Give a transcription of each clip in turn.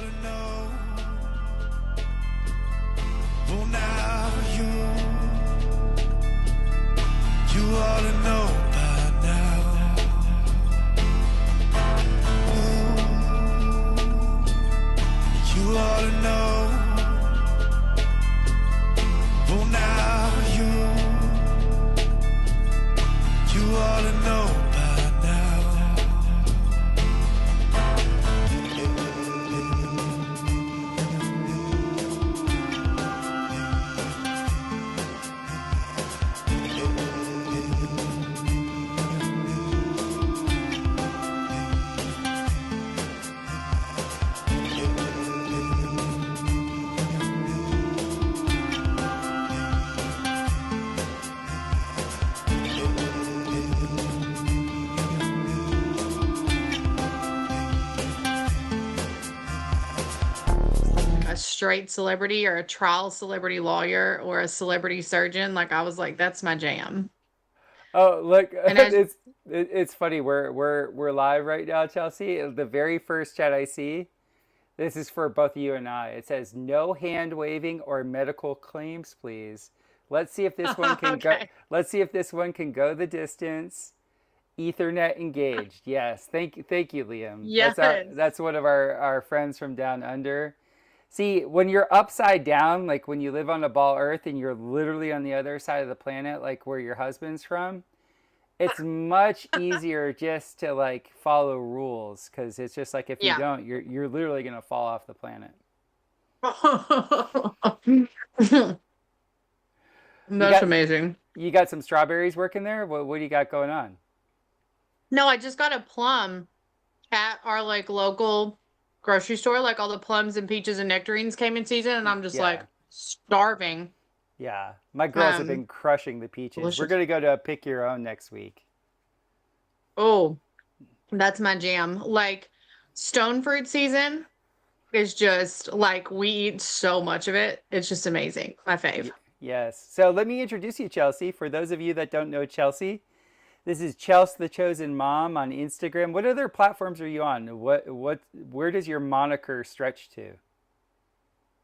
ought to know. Well, now you ought to know by now. Ooh, you ought to know. Well, now you ought to know by now. A straight celebrity or a trial celebrity lawyer or a celebrity surgeon. Like I was like, that's my jam. Oh, look, And as it's funny. We're live right now, Chelsea. The very first chat I see, this is for both you and I. It says no hand waving or medical claims, please. Let's see if this one can go. okay. Let's see if this one can go the distance. Ethernet engaged. Yes. Thank you, Liam. Yes. That's one of our friends from down under. See, when you're upside down, like when you live on a ball Earth and you're literally on the other side of the planet, like where your husband's from, it's much easier just to like follow rules because it's just like if you Yeah. don't, you're literally gonna fall off the planet. You That's got amazing. you got some strawberries working there. What do you got going on? No, I just got a plum at our like local grocery store. Like all the plums and peaches and nectarines came in season, and I'm just Yeah, like starving. yeah. My girls have Um, been crushing the peaches. We're delicious. gonna go to a pick your own next week. Oh, that's my jam. Like stone fruit season is just like we eat so much of it. It's just amazing. My fave. Yes. So let me introduce you, Chelsea. For those of you that don't know Chelsea, this is Chelsea the Chosen Mom on Instagram. What other platforms are you on? Where does your moniker stretch to?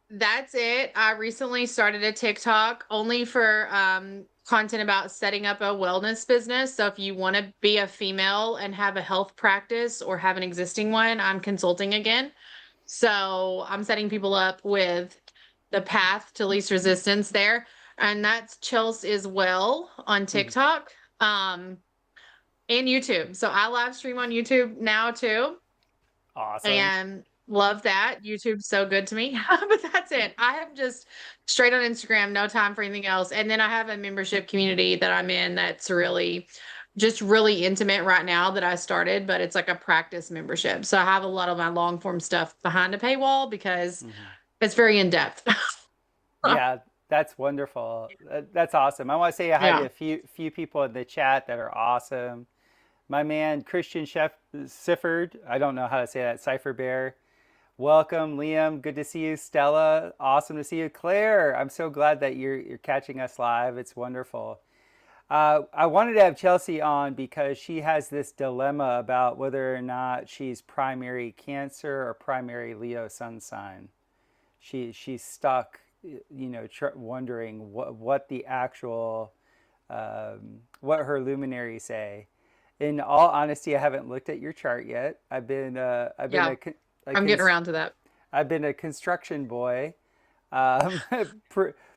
That's it. I recently started a TikTok only for content about setting up a wellness business. So if you want to be a female and have a health practice or have an existing one, I'm consulting again. So I'm setting people up with the path to least resistance there. And that's Chelsea as well on Mhm. TikTok and YouTube. So I live stream on YouTube now too. Awesome. And love that. YouTube's so good to me. But that's it. I have just straight on Instagram, no time for anything else. And then I have a membership community that I'm in that's really just really intimate right now that I started, but it's like a practice membership. So I have a lot of my long form stuff behind a paywall because Hmm. it's very in depth. Yeah, that's wonderful. That's awesome. I want to say hi to Yeah. a few people in the chat that are awesome. My man Christian Chef Sifford. I don't know how to say that. Cipher Bear. Welcome, Liam. Good to see you, Stella. Awesome to see you, Claire. I'm so glad that you're catching us live. It's wonderful. I wanted to have Chelsea on because she has this dilemma about whether or not she's primary Cancer or primary Leo sun sign. She's stuck, wondering what the actual what her luminaries say. In all honesty, I haven't looked at your chart yet. I've been Yeah. a I'm getting around to that. I've been a construction boy. Um,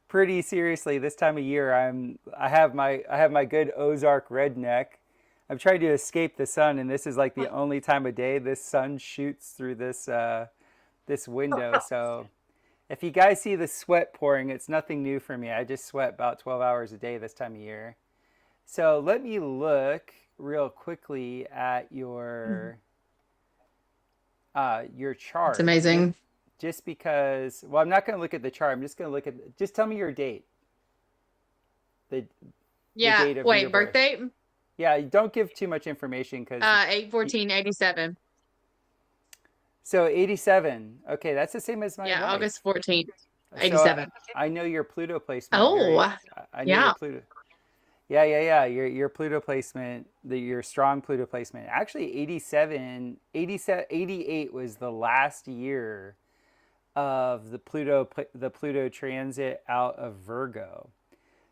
pretty seriously, this time of year, I have my good Ozark redneck. I'm trying to escape the sun, and this is like the only time of day this sun shoots through this window. So if you guys see the sweat pouring, it's nothing new for me. I just sweat about 12 hours a day this time of year. So let me look real quickly at your It's chart. amazing. Just because, well, I'm not going to look at the chart. I'm just going to look at, just tell me your date, the the Yeah. date of your Wait, birth birth. date? Yeah, don't give too much information because, 8/14/87. so 87. Okay, that's the same as my Yeah, wife. August 14th, So 87. I know your Pluto placement very, Oh, I know your yeah. Pluto. Yeah, yeah, yeah. Your Pluto placement, your strong Pluto placement. Actually, 87, 87, 88 was the last year of the Pluto transit out of Virgo.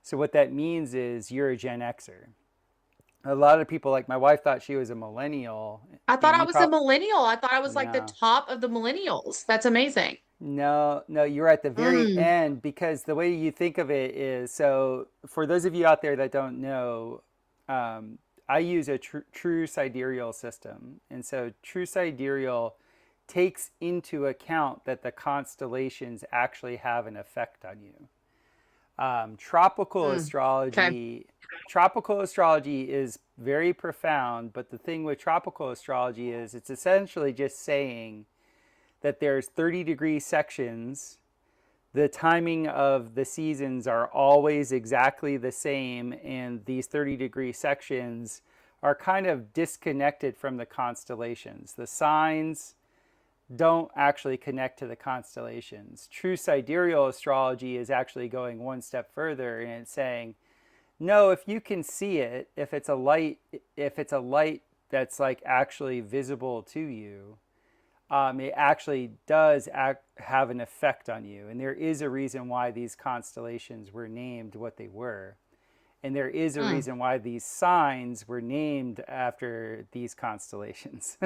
So what that means is you're a Gen Xer. A lot of people, like my wife, thought she was a millennial, I thought and I you was a probably millennial. I thought I was like the no. top of the millennials. That's amazing. No, no, you're at the very Mm. end because the way you think of it is so for those of you out there that don't know, um, I use a true sidereal system. And so true sidereal takes into account that the constellations actually have an effect on you. Tropical Mm. Okay. astrology, tropical astrology is very profound, but the thing with tropical astrology is it's essentially just saying that there's 30-degree sections. The timing of the seasons are always exactly the same, and these 30-degree sections are kind of disconnected from the constellations. The signs don't actually connect to the constellations. True sidereal astrology is actually going one step further, and it's saying, no, if you can see it, if it's a light that's like actually visible to you, it actually does have an effect on you. And there is a reason why these constellations were named what they were. And there is a Mm. reason why these signs were named after these constellations.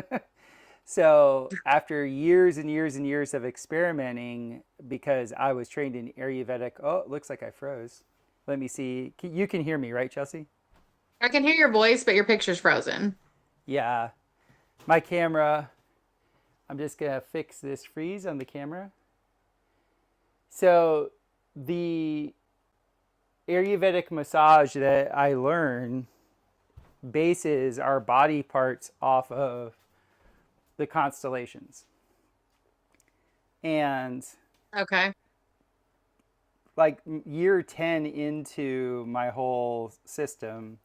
So after years and years and years of experimenting, because I was trained in Ayurvedic, oh, it looks like I froze. Let me see. You can hear me, right, Chelsea? I can hear your voice, but your picture's frozen. Yeah. My camera, I'm just going to fix this freeze on the camera. So the Ayurvedic massage that I learn bases our body parts off of the constellations. And Okay. like year 10 into my whole system,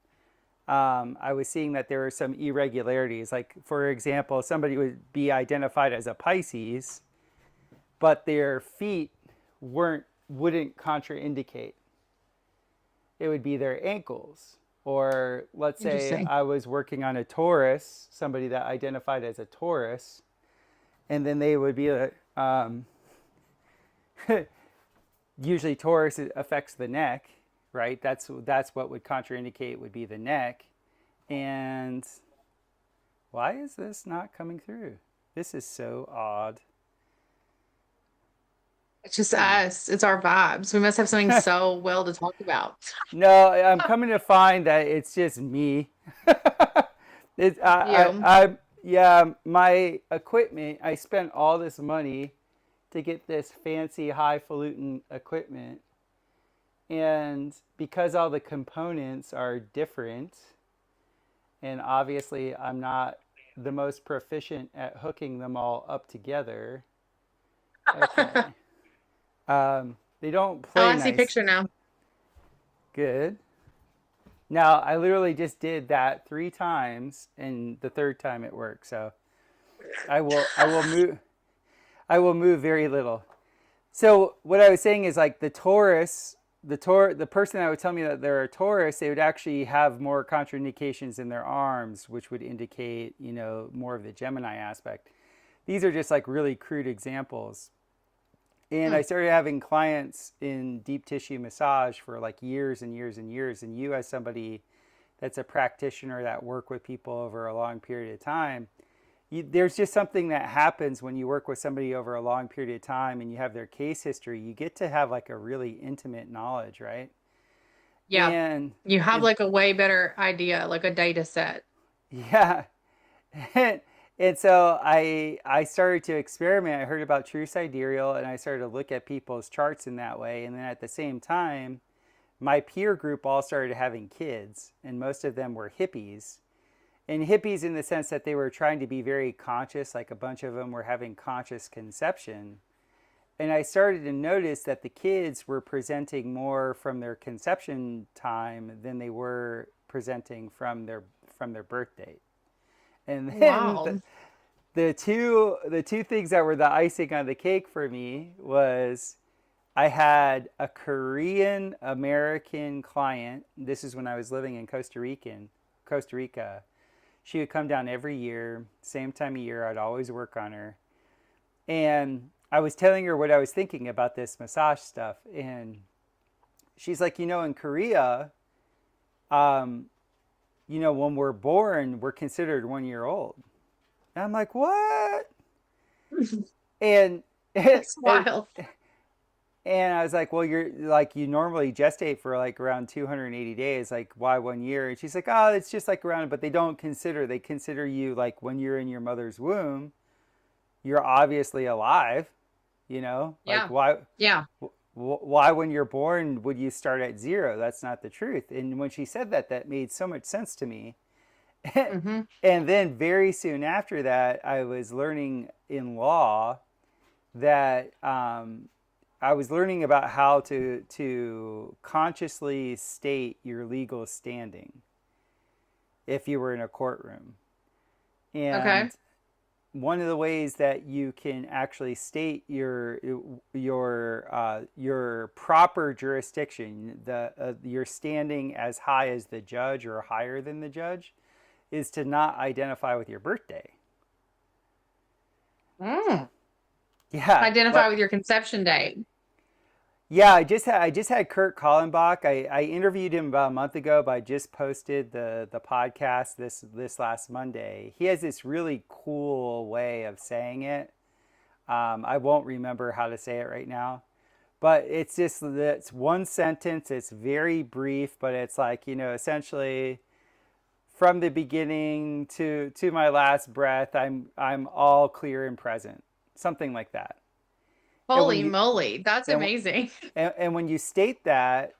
I was seeing that there were some irregularities. Like, for example, somebody would be identified as a Pisces, but their feet wouldn't contraindicate. It would be their ankles. Or let's say Interesting. I was working on a Taurus, somebody that identified as a Taurus, and then they would be a, usually Taurus affects the neck, right? That's what would contraindicate would be the neck. And why is this not coming through? This is so odd. It's just us. It's our vibes. We must have something so well to talk about. No, I'm coming to find that it's just me. It's You. yeah, my equipment. I spent all this money to get this fancy highfalutin equipment, and because all the components are different, and obviously I'm not the most proficient at hooking them all up together. Okay, they don't Oh, play I see nice. picture now. Good. Now I literally just did that 3 times, and the third time it worked. So I will move very little. So what I was saying is like the Taurus, the person that would tell me that they're a Taurus, they would actually have more contraindications in their arms, which would indicate, more of the Gemini aspect. These are just like really crude examples. And I Hmm. started having clients in deep tissue massage for like years and years and years. And you, as somebody that's a practitioner that work with people over a long period of time, there's just something that happens when you work with somebody over a long period of time and you have their case history. You get to have like a really intimate knowledge, right? Yeah. And You have it, like a way better idea, like a data set. yeah, and so I started to experiment. I heard about true sidereal, and I started to look at people's charts in that way. And then at the same time, my peer group all started having kids, and most of them were hippies. And hippies in the sense that they were trying to be very conscious, like a bunch of them were having conscious conception. And I started to notice that the kids were presenting more from their conception time than they were presenting from their birth date. And then Wow. the two things that were the icing on the cake for me was I had a Korean American client. This is when I was living in Costa Rica. She would come down every year, same time of year. I'd always work on her. And I was telling her what I was thinking about this massage stuff, and she's like, in Korea, um, when we're born, we're considered 1 year old. And I'm like, what? And That's and wild. and I was like, well, you're like, you normally gestate for like around 280 days. Like, why 1 year? And she's like, oh, it's just like around, but they consider you like when you're in your mother's womb, you're obviously alive, like Yeah. Yeah. why when you're born would you start at zero? That's not the truth. And when she said that, that made so much sense to me. Hmm. And then very soon after that, I was learning in law that I was learning about how to consciously state your legal standing if you were in a courtroom. Okay. And one of the ways that you can actually state your proper jurisdiction, your standing as high as the judge or higher than the judge, is to not identify with your birthday. Mm. Yeah, Identify with your conception date. yeah. I just had Kurt Kallenbach. I interviewed him about a month ago, but I just posted the podcast this last Monday. He has this really cool way of saying it. I won't remember how to say it right now, but it's one sentence. It's very brief, but it's like, essentially from the beginning to my last breath, I'm all clear and present, something like that. And when Holy you moly. That's and, amazing. and when you state that,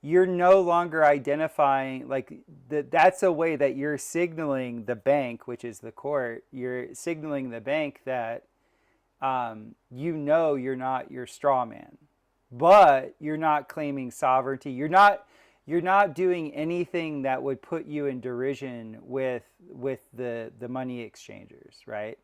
you're no longer identifying like that's a way that you're signaling the bank, which is the court. You're signaling the bank that you're not your straw man, but you're not claiming sovereignty. You're not doing anything that would put you in derision with the money exchangers, right?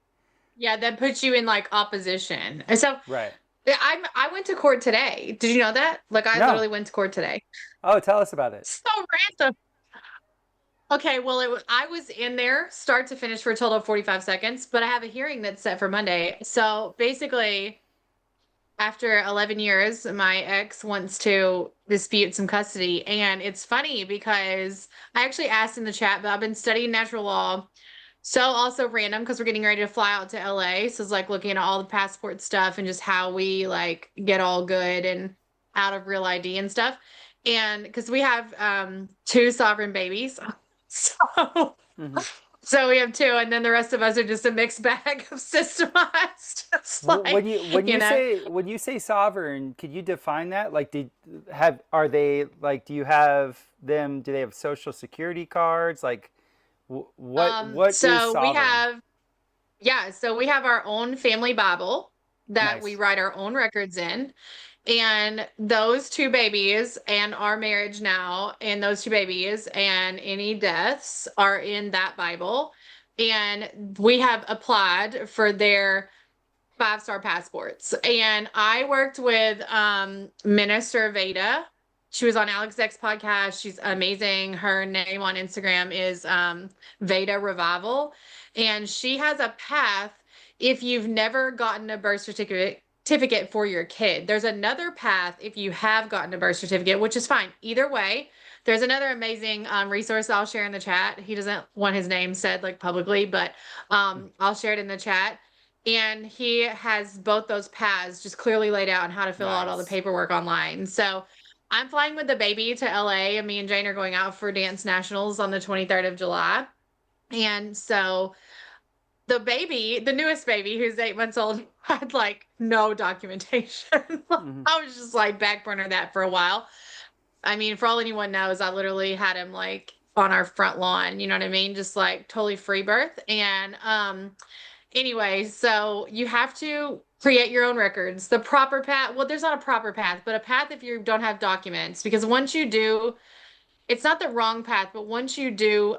Yeah, that puts you in like opposition. And so Right. I went to court today. Did you know that? Like I No. literally went to court today. Oh, tell us about it. So random. Okay, well I was in there start to finish for a total of 45 seconds, but I have a hearing that's set for Monday. So basically, after 11 years, my ex wants to dispute some custody. And it's funny because I actually asked in the chat, but I've been studying natural law. So also random because we're getting ready to fly out to LA. So it's like looking at all the passport stuff and just how we like get all good and out of real ID and stuff. And because we have two sovereign babies. So Hmm. so we have two, and then the rest of us are just a mixed bag of systemized. It's like, When you when you you know. say when you say sovereign, could you define that? Like, are they like? Do you have them? Do they have social security cards? Like, what is So we sovereign? have, yeah, so we have our own family Bible that we Nice, write our own records in. And those two babies and our marriage now, and those two babies and any deaths are in that Bible. And we have applied for their 5-star passports. And I worked with Minister Veda. She was on Alex X podcast. She's amazing. Her name on Instagram is Veda Revival. And she has a path if you've never gotten a birth certificate for your kid. There's another path if you have gotten a birth certificate, which is fine. Either way, there's another amazing resource I'll share in the chat. He doesn't want his name said like publicly, but I'll share it in the chat. And he has both those paths just clearly laid out on how to fill out all the nice. paperwork online. So I'm flying with the baby to LA, and me and Jane are going out for dance nationals on the 23rd of July. And so the baby, the newest baby, who's 8 months old, had like no documentation. Hmm. I was just like back burner that for a while. I mean, for all anyone knows, I literally had him like on our front lawn, you know what I mean? Just like totally free birth. And anyway, so you have to create your own records. The proper path, well, there's not a proper path, but a path if you don't have documents, because once you do, it's not the wrong path, but once you do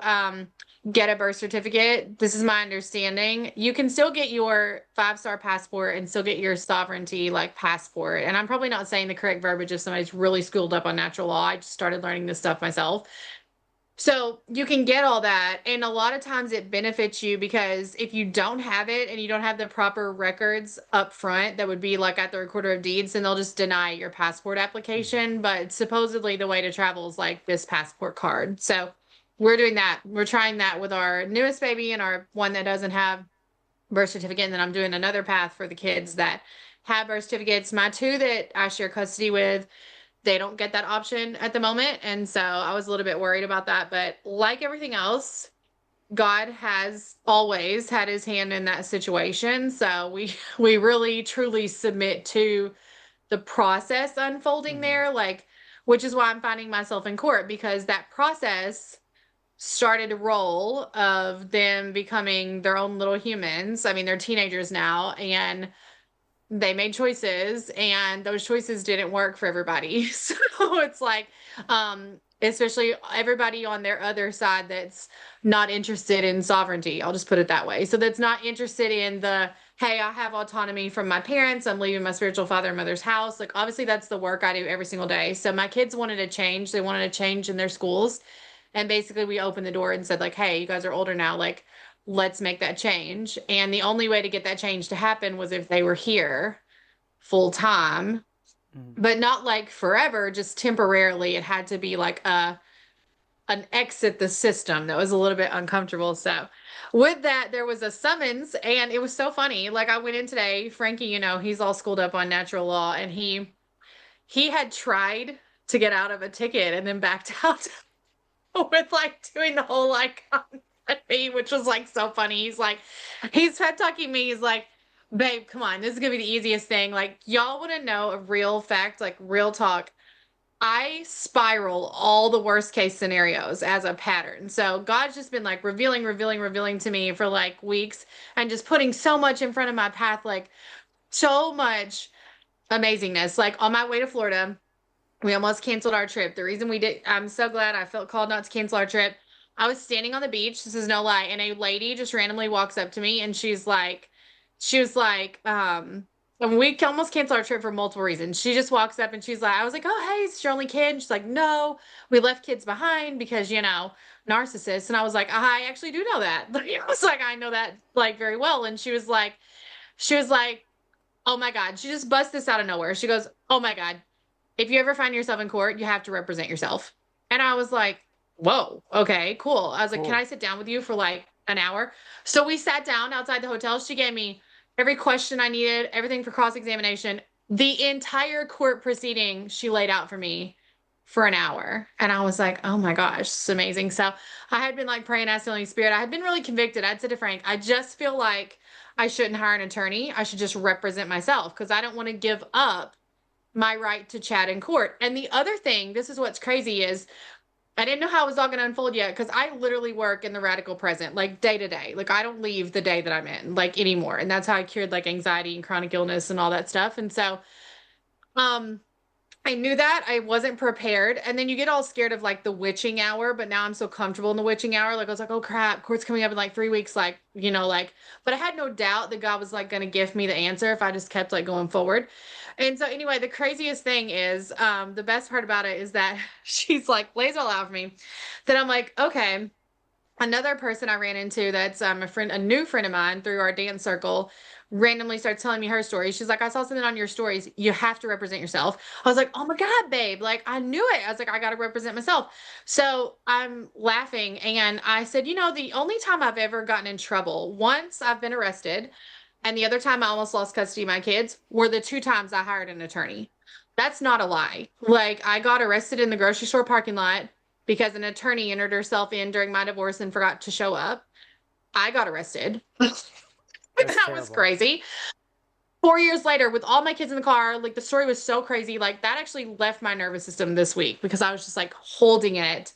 get a birth certificate, this is my understanding, you can still get your 5-star passport and still get your sovereignty like passport. And I'm probably not saying the correct verbiage if somebody's really schooled up on natural law. I just started learning this stuff myself. So you can get all that. And a lot of times it benefits you because if you don't have it and you don't have the proper records up front, that would be like at the recorder of deeds, then they'll just deny your passport application. But supposedly the way to travel is like this passport card. So we're doing that. We're trying that with our newest baby and our one that doesn't have birth certificate. And then I'm doing another path for the kids that have birth certificates. My two that I share custody with, they don't get that option at the moment. And so I was a little bit worried about that. But like everything else, God has always had his hand in that situation. So we really truly submit to the process unfolding there, like, which is why I'm finding myself in court, because that process started to roll of them becoming their own little humans. I mean, they're teenagers now, and they made choices, and those choices didn't work for everybody. So it's like, especially everybody on their other side that's not interested in sovereignty. I'll just put it that way. So that's not interested in the, hey, I have autonomy from my parents. I'm leaving my spiritual father and mother's house. Like, obviously, that's the work I do every single day. So my kids wanted to change. They wanted to change in their schools. And basically, we opened the door and said, like, hey, you guys are older now. Like, let's make that change. And the only way to get that change to happen was if they were here full time, but not like forever, just temporarily. It had to be like an exit the system that was a little bit uncomfortable. So with that, there was a summons, and it was so funny. Like, I went in today, Frankie, you know, he's all schooled up on natural law, and he had tried to get out of a ticket and then backed out with like doing the whole like which was like so funny. He's pet talking me. He's like, babe, come on, this is gonna be the easiest thing. Like, y'all want to know a real fact, like real talk. I spiral all the worst case scenarios as a pattern. So God's just been like revealing to me for like weeks, and just putting so much in front of my path, like so much amazingness. Like, on my way to Florida, we almost canceled our trip. The reason we did, I'm so glad I felt called not to cancel our trip. I was standing on the beach, this is no lie, and a lady just randomly walks up to me, and she was like, and we almost canceled our trip for multiple reasons. She just walks up and she's like, I was like, oh, hey, is your only kid? And she's like, no, we left kids behind because, you know, narcissists. And I was like, I actually do know that. I was like, I know that like very well. And she was like, oh my God. She just busts this out of nowhere. She goes, oh my God, if you ever find yourself in court, you have to represent yourself. And I was like, whoa, okay, cool. I was like, can I sit down with you for like an hour? So we sat down outside the hotel. She gave me every question I needed, everything for cross-examination. The entire court proceeding she laid out for me for an hour. And I was like, oh my gosh, it's amazing. So I had been like praying, asking the Holy Spirit. I had been really convicted. I'd said to Frank, I just feel like I shouldn't hire an attorney. I should just represent myself, because I don't want to give up my right to chat in court. And the other thing, this is what's crazy, is I didn't know how it was all going to unfold yet, because I literally work in the radical present, like day to day. Like, I don't leave the day that I'm in, like, anymore. And that's how I cured like anxiety and chronic illness and all that stuff. And so, I knew that. I wasn't prepared. And then you get all scared of like the witching hour, but now I'm so comfortable in the witching hour. Like, I was like, oh crap, court's coming up in like 3 weeks. Like, you know, like, but I had no doubt that God was like going to give me the answer if I just kept like going forward. And so anyway, the craziest thing is, the best part about it is that she's like, lays it all out for me, that I'm like, okay. Another person I ran into that's a new friend of mine through our dance circle, randomly starts telling me her story. She's like, I saw something on your stories. You have to represent yourself. I was like, oh my God, babe. Like, I knew it. I was like, I got to represent myself. So I'm laughing. And I said, you know, the only time I've ever gotten in trouble, once I've been arrested, and the other time I almost lost custody of my kids, were the 2 times I hired an attorney. That's not a lie. Like, I got arrested in the grocery store parking lot because an attorney entered herself in during my divorce and forgot to show up. I got arrested. That was crazy. 4 years later, with all my kids in the car, like, the story was so crazy. Like, that actually left my nervous system this week, because I was just like holding it.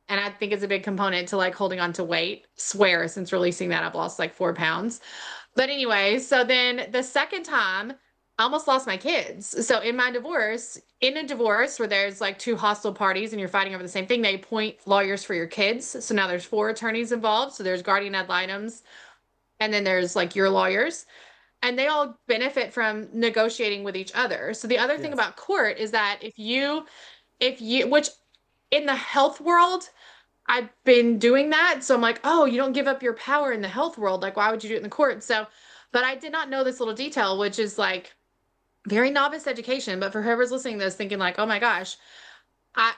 And I think it's a big component to like holding on to weight. Swear, since releasing that, I've lost like 4 pounds. But anyway, so then the second time, I almost lost my kids. So in my divorce, in a divorce where there's like 2 hostile parties and you're fighting over the same thing, they appoint lawyers for your kids. So now there's 4 attorneys involved. So there's guardian ad litems, and then there's like your lawyers, and they all benefit from negotiating with each other. So the other thing about court is that if you, which in the health world, I've been doing that. So I'm like, oh, you don't give up your power in the health world. Like, why would you do it in the court? So, but I did not know this little detail, which is like very novice education. But for whoever's listening to this thinking like, oh my gosh,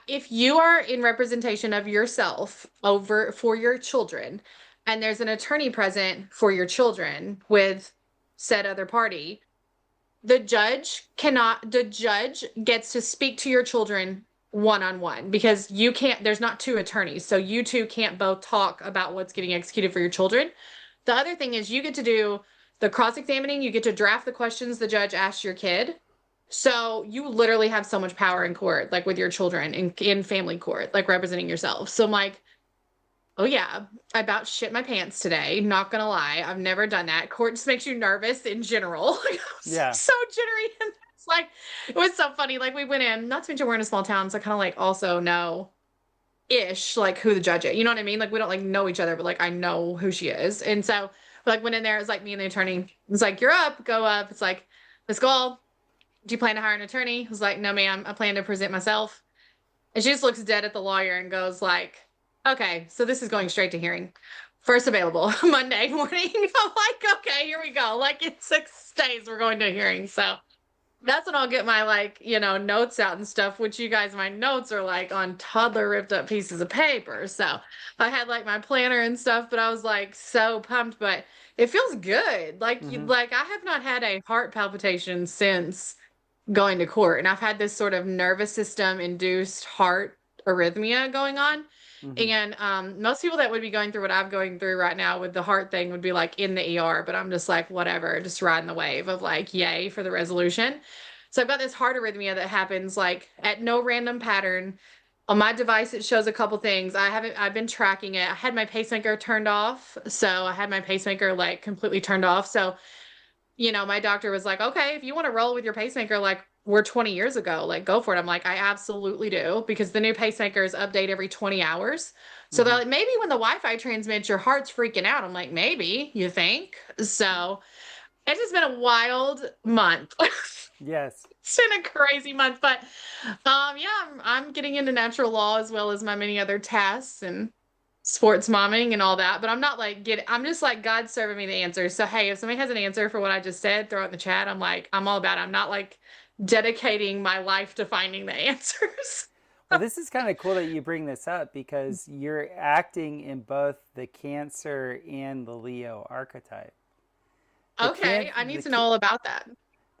if you are in representation of yourself over for your children, and there's an attorney present for your children with said other party, the judge gets to speak to your children one-on-one because you can't, there's not two attorneys. So you two can't both talk about what's getting executed for your children. The other thing is you get to do the cross-examining, you get to draft the questions the judge asks your kid. So you literally have so much power in court, like with your children in family court, like representing yourself. So I'm like, oh yeah, I about shit my pants today. Not gonna lie, I've never done that. Court just makes you nervous in general. Like, I was Yeah. so jittery, and it's like it was so funny. Like we went in, not to mention we're in a small town, so I kind of like also know ish like who the judge is. You know what I mean? Like we don't like know each other, but like I know who she is. And so like went in there, it was like me and the attorney. It's like you're up, go up. It's like Miss Gaul, do you plan to hire an attorney? I was like, no, ma'am, I plan to present myself. And she just looks dead at the lawyer and goes like, okay, so this is going straight to hearing. First available Monday morning. I'm like, okay, here we go. Like in 6 days, we're going to a hearing. So that's when I'll get my like, notes out and stuff, which you guys, my notes are like on toddler ripped up pieces of paper. So I had like my planner and stuff, but I was like so pumped, but it feels good. Like, like I have not had a heart palpitation since going to court. And I've had this sort of nervous system induced heart arrhythmia going on. And most people that would be going through what I'm going through right now with the heart thing would be like in the ER, but I'm just like, whatever, just riding the wave of like, yay for the resolution. So I've got this heart arrhythmia that happens like at no random pattern. On my device, it shows a couple things. I've been tracking it. I had my pacemaker turned off. So I had my pacemaker like completely turned off. So my doctor was like, okay, if you want to roll with your pacemaker, like we're 20 years ago, like go for it. I'm like, I absolutely do, because the new pacemakers update every 20 hours. So they're like, maybe when the Wi-Fi transmits, your heart's freaking out. I'm like, maybe, you think? So it's just been a wild month. Yes. It's been a crazy month, but yeah, I'm getting into natural law as well as my many other tasks and sports momming and all that, but I'm not like I'm just like God's serving me the answers. So hey, if somebody has an answer for what I just said, throw it in the chat. I'm like, I'm all about it. I'm not like dedicating my life to finding the answers. Well, this is kind of cool that you bring this up because you're acting in both the Cancer and the Leo archetype. Okay, I need to know all about that.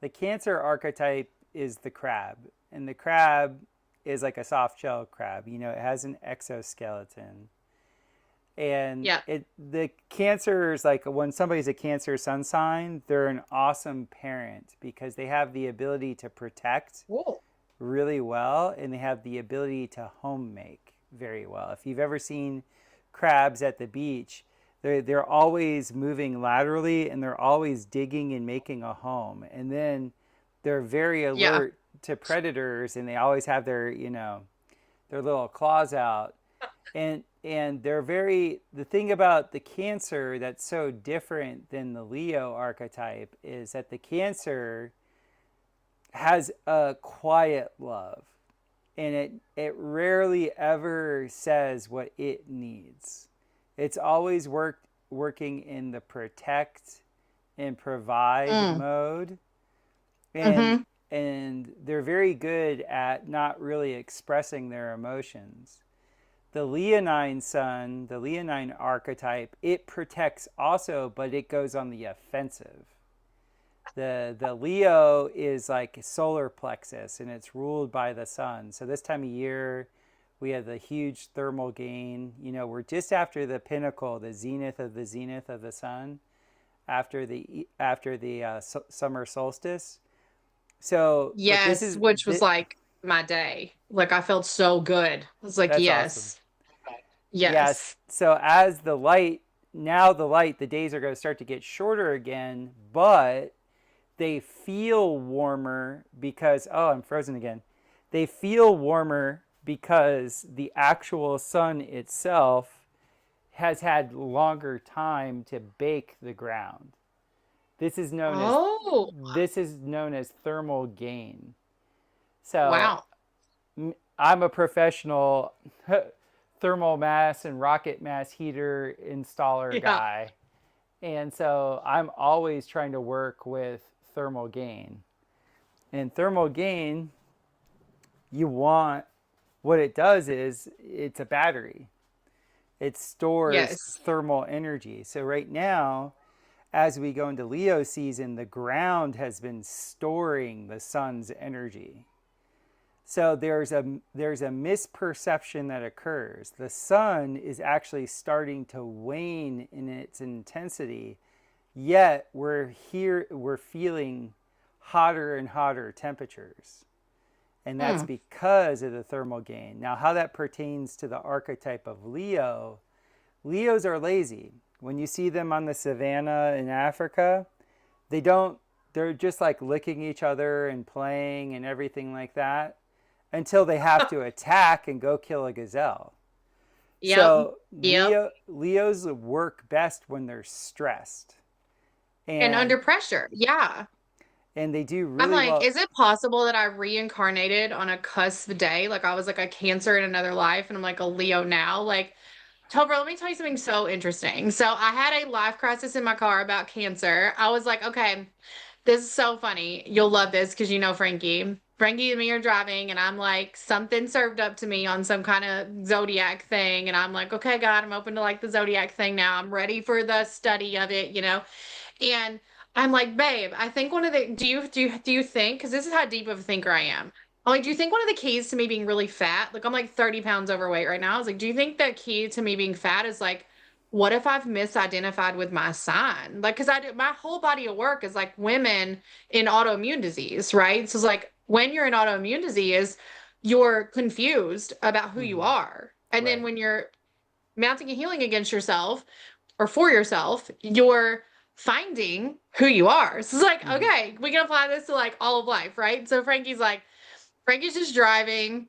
The Cancer archetype is the crab, and the crab is like a soft shell crab. It has an exoskeleton. And the Cancer is like when somebody's a Cancer sun sign, they're an awesome parent because they have the ability to protect really well, and they have the ability to home make very well. If you've ever seen crabs at the beach, they're always moving laterally, and they're always digging and making a home. And then they're very alert to predators, and they always have their little claws out. And they're the thing about the Cancer that's so different than the Leo archetype is that the Cancer has a quiet love, and it rarely ever says what it needs. It's always working in the protect and provide mode. And they're very good at not really expressing their emotions. The Leonine sun, the Leonine archetype, it protects also, but it goes on the offensive. The Leo is like solar plexus, and it's ruled by the sun. So this time of year, we have the huge thermal gain. We're just after the pinnacle, the zenith of the sun, after the summer solstice. So yes, which was like my day. Like I felt so good. I was like, yes. Awesome. Yes. So as the days are going to start to get shorter again, but they feel warmer because, I'm frozen again. They feel warmer because the actual sun itself has had longer time to bake the ground. This is known as thermal gain. So wow. I'm a professional thermal mass and rocket mass heater installer Yeah. guy. And so I'm always trying to work with thermal gain. And thermal gain, you want, what it does is it's a battery. It stores Yes. thermal energy. So right now, as we go into Leo season, the ground has been storing the sun's energy. So there's a misperception that occurs. The sun is actually starting to wane in its intensity, yet we're feeling hotter and hotter temperatures. And that's because of the thermal gain. Now, how that pertains to the archetype of Leo, Leos are lazy. When you see them on the savannah in Africa, they're just like licking each other and playing and everything like that until they have to attack and go kill a gazelle. Yep. So Yep. Leos work best when they're stressed. And under pressure. Yeah. And they do I'm really like, well. is it possible that I reincarnated on a cusp day? Like I was like a Cancer in another life and I'm like a Leo now. Like, Topher, let me tell you something so interesting. So I had a life crisis in my car about Cancer. I was like, okay, this is so funny. You'll love this because you know Frankie. Frankie and me are driving, and I'm like, something served up to me on some kind of zodiac thing. And I'm like, okay, God, I'm open to like the zodiac thing now. I'm ready for the study of it, you know? And I'm like, babe, I think one of the do you think, because this is how deep of a thinker I am. I'm like, do you think one of the keys to me being really fat, like I'm like 30 pounds overweight right now. I was like, do you think the key to me being fat is like, what if I've misidentified with my sign? Like, because I do my whole body of work is like women in autoimmune disease, right? So it's like when you're in autoimmune disease, you're confused about who you are. And then Right. when you're mounting a healing against yourself or for yourself, you're finding who you are. So it's like, okay, we can apply this to like all of life, right? So Frankie's just driving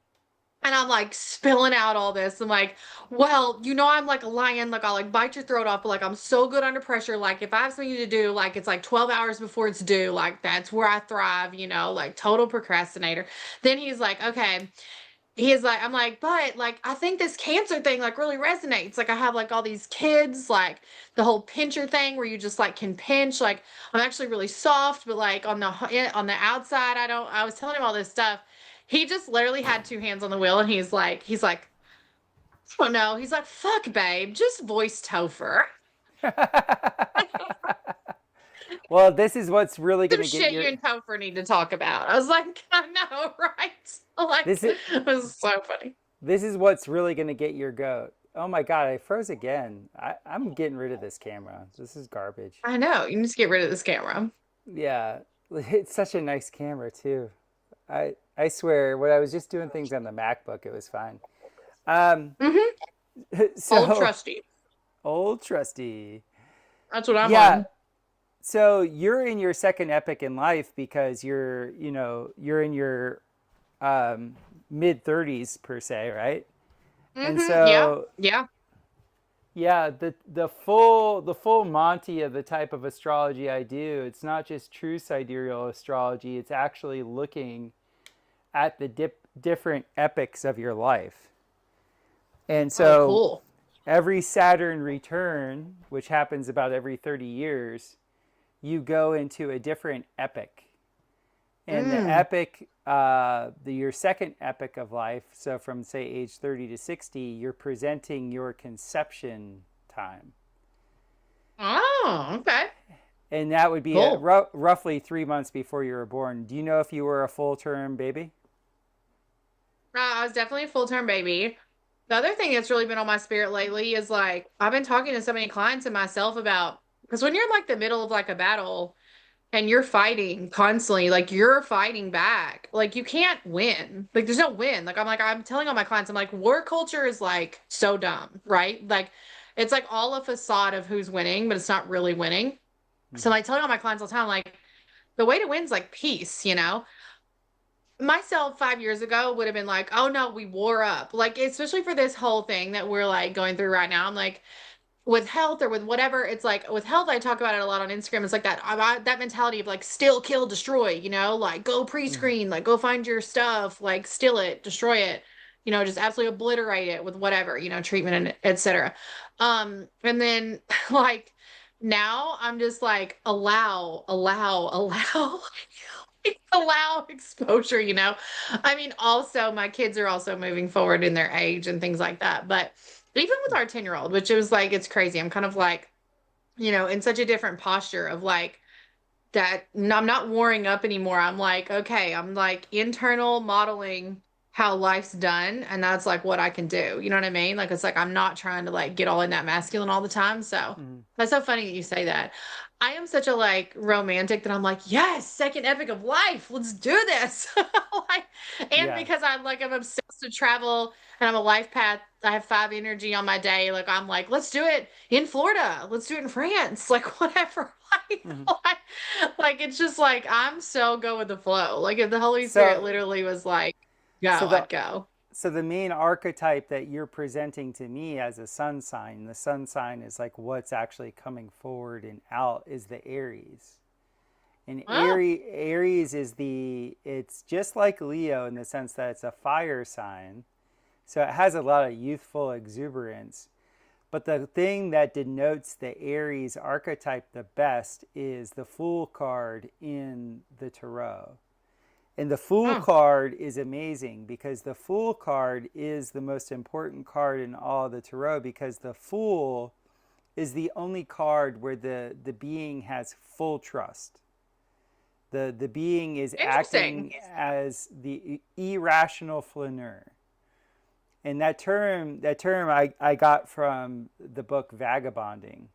and I'm like spilling out all this. I'm like, well, you know, I'm like a lion. Like I'll like bite your throat off, but like I'm so good under pressure. Like if I have something to do, like it's like 12 hours before it's due. Like that's where I thrive, you know, like total procrastinator. Then he's like, okay, he's like, I'm like, but like, I think this Cancer thing like really resonates. Like I have like all these kids, like the whole pincher thing where you just like can pinch. Like I'm actually really soft, but like on the outside, I don't. I was telling him all this stuff. He just literally had two hands on the wheel, and he's like, oh no, he's like, fuck, babe, just voice Topher. Well, this is what's really going Some to get shit your you and Topher need to talk about. I was like, I know, right? Like, this is it was so funny. this is what's really going to get your goat. Oh my god, I froze again. I'm getting rid of this camera. This is garbage. I know. You need to get rid of this camera. Yeah, it's such a nice camera too. I swear, when I was just doing things on the MacBook, it was fine. Um, Old so trusty. old trusty. That's what I'm Yeah. on. So you're in your second epic in life because you're in your mid 30s per se, right? And Yeah. so Yeah. yeah, the full Monty of the type of astrology I do, it's not just true sidereal astrology, it's actually looking at the different epics of your life. And Oh, so cool. every Saturn return, which happens about every 30 years, you go into a different epic. And the epic, your second epic of life, so from say age 30 to 60, you're presenting your conception time. Oh, okay. And that would be Cool. roughly 3 months before you were born. Do you know if you were a full term baby? I was definitely a full-term baby. The other thing that's really been on my spirit lately is like I've been talking to so many clients and myself about because when you're in like the middle of like a battle and you're fighting constantly, like you're fighting back, like you can't win. Like there's no win. I'm telling all my clients, I'm like, war culture is like so dumb, right? Like it's like all a facade of who's winning, but it's not really winning. So like telling all my clients all the time, like the way to win is like peace, you know? Myself 5 years ago would have been like, oh no, we wore up. Like, especially for this whole thing that we're like going through right now. I'm like, with health or with whatever, it's like with health, I talk about it a lot on Instagram. It's like that mentality of like still, kill, destroy, you know, like go pre-screen, like go find your stuff, like steal it, destroy it, just absolutely obliterate it with whatever, treatment and etc. And then like now I'm just like allow allow exposure, I mean, also my kids are also moving forward in their age and things like that. But even with our 10-year-old, which it was like, it's crazy. I'm kind of like, in such a different posture of like that I'm not warring up anymore. I'm like, okay, I'm like internal modeling how life's done. And that's like what I can do. You know what I mean? Like, it's like, I'm not trying to like get all in that masculine all the time. So Mhm. that's so funny that you say that. I am such a like romantic that I'm like, yes, second epic of life. Let's do this. Like, and Yeah. because I'm obsessed with travel and I'm a life path, I have 5 energy on my day. Like, I'm like, let's do it in Florida. Let's do it in France. Like, whatever. Mhm. Like it's just like I'm so go with the flow. Like if the Holy Spirit So, literally was like, go, so the I'd go. so the main archetype that you're presenting to me as a sun sign, the sun sign is like what's actually coming forward and out is the Aries. And Oh, Aries is it's just like Leo in the sense that it's a fire sign. So it has a lot of youthful exuberance. But the thing that denotes the Aries archetype the best is the Fool card in the Tarot. And the Fool oh, card is amazing because the Fool card is the most important card in all the Tarot because the Fool is the only card where the being has full trust. The being is interesting. acting as the irrational flaneur. And that term I got from the book Vagabonding.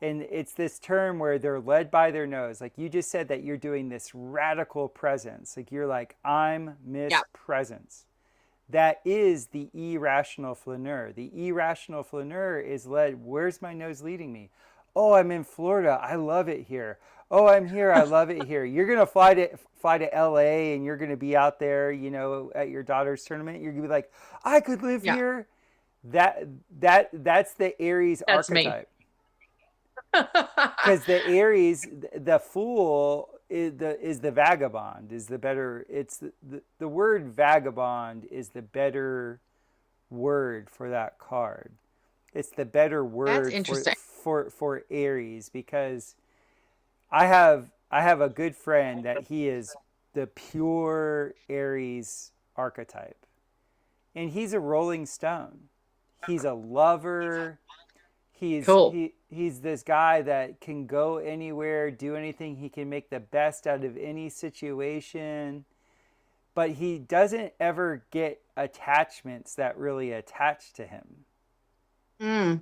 And it's this term where they're led by their nose. Like you just said that you're doing this radical presence. Like you're like, I'm Yeah. Miss Presence. That is the irrational flaneur. The irrational flaneur is led, where's my nose leading me? Oh, I'm in Florida. I love it here. Oh, I'm here. I love it here. You're gonna fly to LA and you're gonna be out there, at your daughter's tournament. You're gonna be like, I could live Yeah. here. That's the Aries That's me. archetype. Because the Aries, the fool is the vagabond, is the better. It's the word vagabond is the better word for that card. It's the better That's word for interesting. for Aries because I have a good friend that he is the pure Aries archetype, and he's a Rolling Stone. He's a lover. Cool. He's this guy that can go anywhere, do anything. He can make the best out of any situation, but he doesn't ever get attachments that really attach to him. Mm.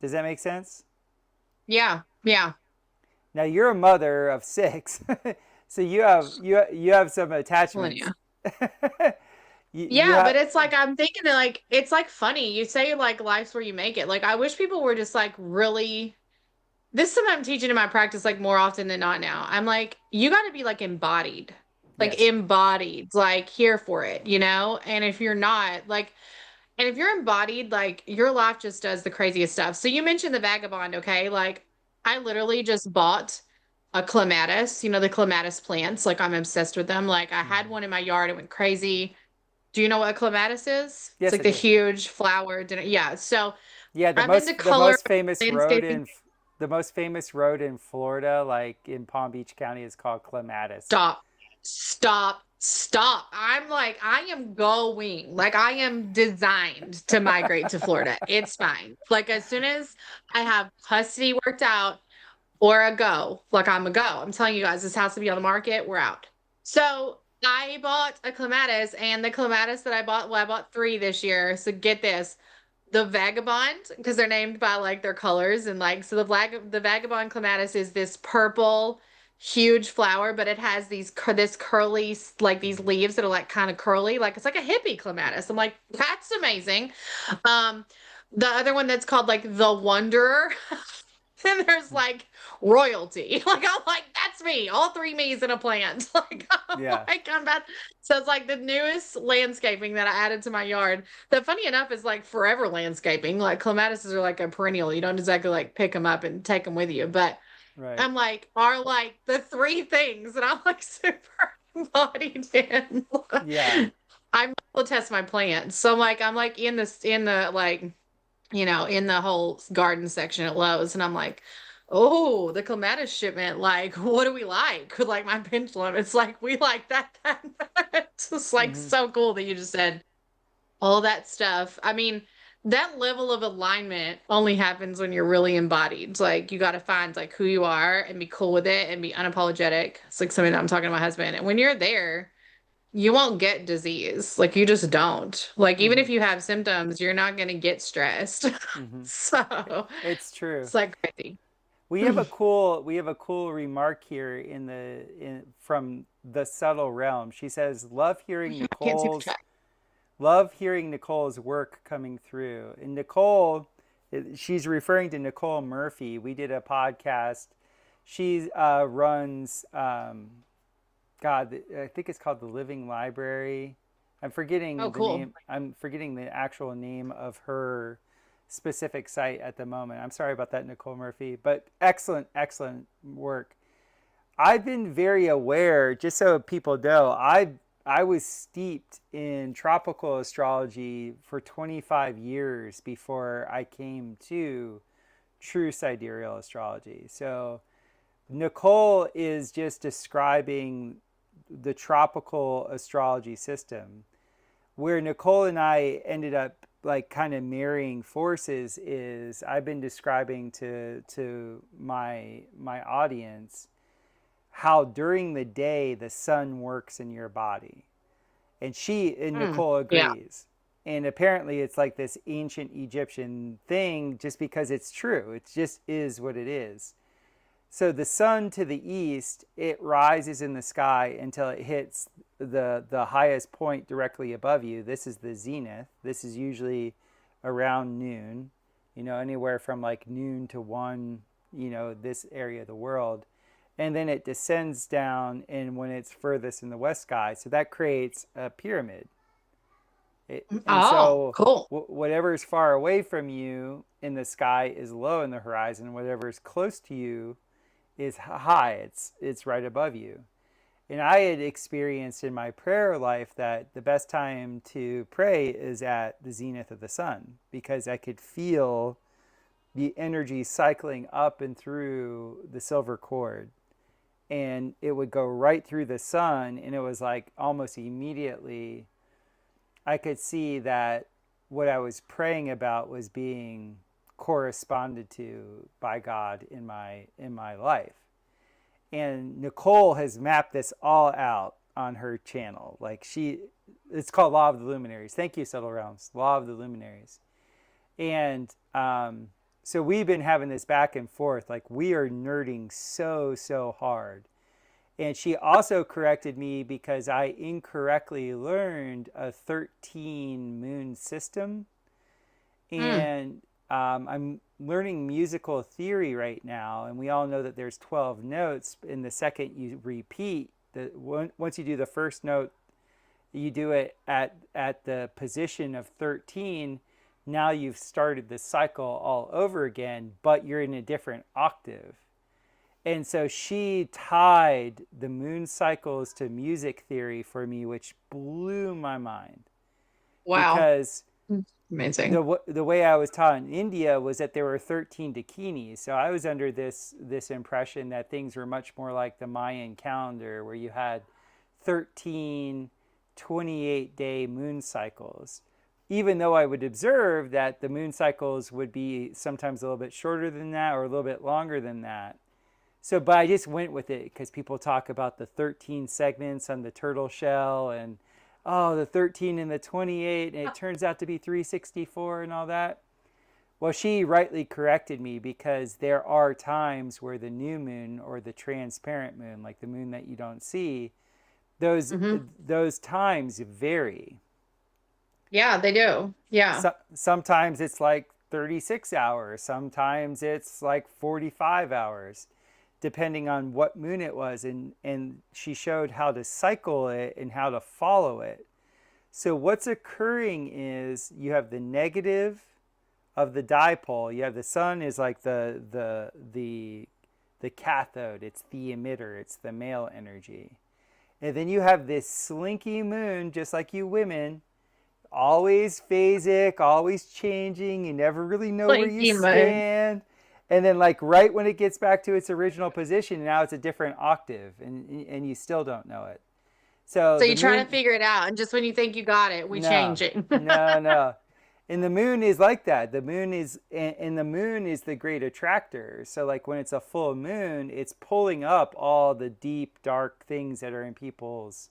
Does that make sense? Yeah. Yeah. Now you're a mother of 6, so you have some Well, attachments. yeah. you Yeah, have but it's like I'm thinking that like it's like funny. You say like life's where you make it. Like I wish people were just like really this is something I'm teaching in my practice like more often than not now. I'm like, you got to be yes. embodied, like here for it, And if you're not, like, and if you're embodied, like your life just does the craziest stuff. So you mentioned the vagabond, okay? Like, I literally just bought a clematis, the clematis plants. Like, I'm obsessed with them. Like, I had Mhm. one in my yard, it went crazy. Do you know what a clematis is? It's Yes, like I the do. huge flower. Yeah. So Yeah, the I'm into most the color, most famous road landscaping. in the most famous road in Florida, like in Palm Beach County, is called Clematis. Stop. Stop. Stop. I'm like, I am going. Like, I am designed to migrate to Florida. It's fine. Like, as soon as I have custody worked out or a go, like, I'm a go. I'm telling you guys, this has to be on the market. We're out. So, I bought a clematis, and the clematis that I bought, well, I bought 3 this year. So, get this the vagabond because they're named by like their colors and like so the vagabond clematis is this purple huge flower but it has this curly like these leaves that are like kind of curly like it's like a hippie clematis. I'm like that's amazing. um the other one that's called like the wanderer and there's like royalty. Like I'm like, that's me. All 3 me's in a plant. Yeah, I'm about so it's like the newest landscaping that I added to my yard. The funny enough is like forever landscaping. Like clematises are like a perennial. You don't exactly like pick them up and take them with you. But right. I'm like, are like the 3 things that I'm like super embodied in. Yeah. I'm will test my plants. So I'm like in the like, in the whole garden section at Lowe's, and I'm like, oh, the clematis shipment, like, what do we like? Like my pendulum. It's like we like that. It's just like Hmm. so cool that you just said all that stuff. I mean, that level of alignment only happens when you're really embodied. It's like you got to find like who you are and be cool with it and be unapologetic. It's like something that I'm talking to my husband. And when you're there, you won't get disease. Like you just don't. Like even Hmm. if you have symptoms, you're not going to get stressed. Hmm. So It's true. it's like crazy. We have a cool remark here from the subtle realm. She says, I can't see the chat. love hearing Nicole's work coming through." And Nicole, she's referring to Nicole Murphy. We did a podcast. She runs, God, I think it's called the Living Library. I'm Oh, forgetting the cool. name. I'm forgetting the actual name of her specific site at the moment. I'm sorry about that, Nicole Murphy. But excellent, excellent work. I've been very aware, just so people know, I was steeped in tropical astrology for 25 years before I came to true sidereal astrology. So Nicole is just describing the tropical astrology system. Where Nicole and I ended up like kind of marrying forces is I've been describing to my audience how during the day the sun works in your body. And Mm, Nicole yeah. agrees. And apparently it's like this ancient Egyptian thing just because it's true. It just is what it is. So the sun to the east, it rises in the sky until it hits the highest point directly above you. This is the zenith. This is usually around noon, anywhere from like noon to 1, this area of the world. And then it descends down and when it's furthest in the west sky. So that creates a pyramid. And Oh, so cool. whatever is far away from you in the sky is low in the horizon. Whatever is close to you is high. It's right above you. And I had experienced in my prayer life that the best time to pray is at the zenith of the sun because I could feel the energy cycling up and through the silver cord. And it would go right through the sun, and it was like almost immediately I could see that what I was praying about was being corresponded to by God in my life. And Nicole has mapped this all out on her channel. It's called Law of the Luminaries. Thank you, Subtle Realms. Law of the Luminaries. And so we've been having this back and forth. Like we are nerding so hard. And she also corrected me because I incorrectly learned a 13 moon system. Mm. And I'm learning musical theory right now, and we all know that there's 12 notes. And the second you repeat, once you do the first note, you do it at the position of 13. Now you've started the cycle all over again, but you're in a different octave. And so she tied the moon cycles to music theory for me, which blew my mind Wow. because Amazing. the way I was taught in India was that there were 13 dakinis. So I was under this impression that things were much more like the Mayan calendar, where you had 13 28-day moon cycles. Even though I would observe that the moon cycles would be sometimes a little bit shorter than that or a little bit longer than that. So, but I just went with it because people talk about the 13 segments on the turtle shell and, oh, the 13 and the 28, and it turns out to be 364 and all that. Well, she rightly corrected me because there are times where the new moon or the transparent moon, like the moon that you don't see, those Hmm. those times vary. Yeah, they do. Yeah. Sometimes it's like 36 hours, sometimes it's like 45 hours, depending on what moon it was. And she showed how to cycle it and how to follow it. So what's occurring is you have the negative of the dipole. You have the sun is like the cathode, it's the emitter, it's the male energy. And then you have this slinky moon, just like you women, always phasic, always changing. You never really know where you Blinky moon. stand. And then, like, right when it gets back to its original position, now it's a different octave, and you still don't know it. So So the you try to moon, figure it out, and just when you think you got it, we no, change it. no. And the moon is like that. The moon is, and the moon is the great attractor. So, like, when it's a full moon, it's pulling up all the deep, dark things that are in people's,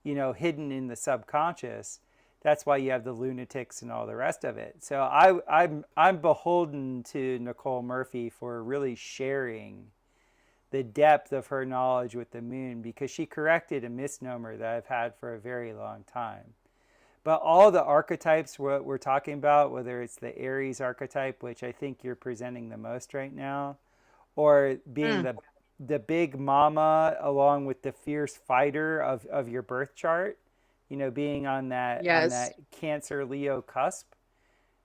hidden in the subconscious. That's why you have the lunatics and all the rest of it. So I'm beholden to Nicole Murphy for really sharing the depth of her knowledge with the moon, because she corrected a misnomer that I've had for a very long time. But all the archetypes what we're talking about, whether it's the Aries archetype, which I think you're presenting the most right now, or being Mm, the big mama along with the fierce fighter of your birth chart, being on yes. that Cancer Leo cusp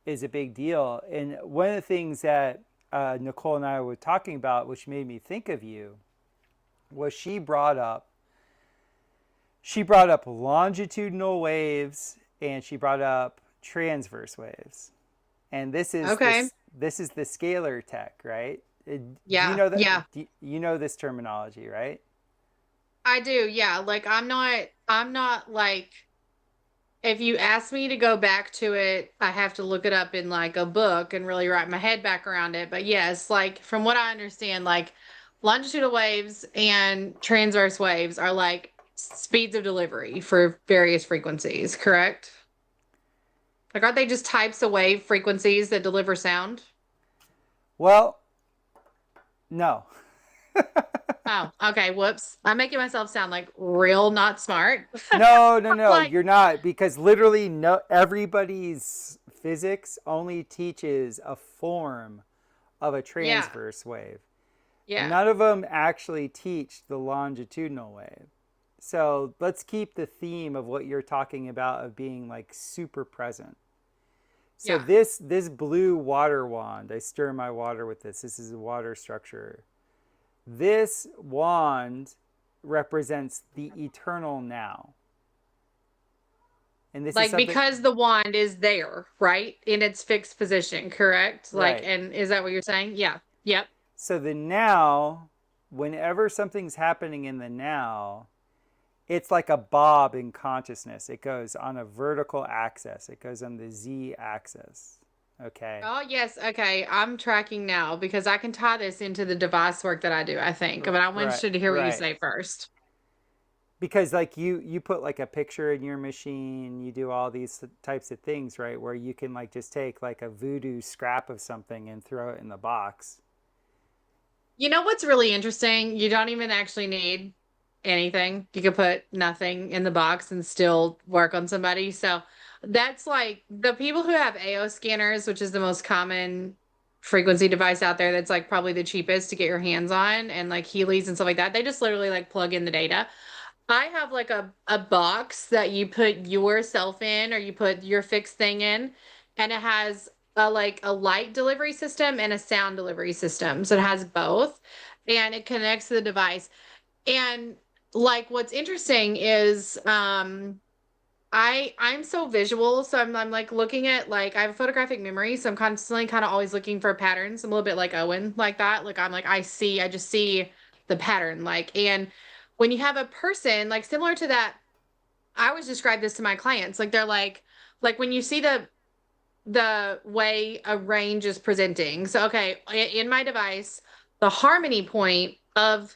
is a big deal. And one of the things that Nicole and I were talking about, which made me think of you, was she brought up longitudinal waves, and she brought up transverse waves. And Okay. this is the scalar tech, right? Do you Yeah. know that? Yeah. You know this terminology, right? I do. Yeah. Like I'm not like, if you ask me to go back to it, I have to look it up in like a book and really wrap my head back around it. But yes, like from what I understand, like longitudinal waves and transverse waves are like speeds of delivery for various frequencies, correct? Like, aren't they just types of wave frequencies that deliver sound? Well, no. Oh, okay. Whoops. I'm making myself sound like real not smart. No, Like, you're not, because literally no everybody's physics only teaches a form of a yeah, transverse wave. yeah, None of them actually teach the longitudinal wave. So let's keep the theme of what you're talking about of being like super present. So yeah. this blue water wand, I stir my water with this. This is a water structure. This wand represents the eternal now. And this is Like, something, because the wand is there, right? In its fixed position, correct? Like, right. and is that what you're saying? Yeah. Yep. So the now, whenever something's happening in the now, it's like a bob in consciousness. It goes on a vertical axis. It goes on the z axis. Okay. Oh, yes. Okay. I'm tracking now because I can tie this into the device work that I do, I think. But I'm Right, interested to hear what you right. say first. Because like you put like a picture in your machine, you do all these types of things, right? Where you can like just take like a voodoo scrap of something and throw it in the box. You know what's really interesting? You don't even actually need anything. You could put nothing in the box and still work on somebody. So that's like the people who have AO scanners, which is the most common frequency device out there, that's like probably the cheapest to get your hands on, and like Heelys and stuff like that. They just literally like plug in the data. I have like a box that you put yourself in, or you put your fixed thing in, and it has a like a light delivery system and a sound delivery system. So it has both, and it connects to the device. And like what's interesting is I'm so visual, so I'm like looking at, like, I have photographic memory, so I'm constantly kind of always looking for patterns. I'm a little bit like Owen like that. Like I'm like I just see the pattern, like. And when you have a person like similar to that, I always describe this to my clients. Like they're like when you see the way a range is presenting. So okay, in my device, the harmony point of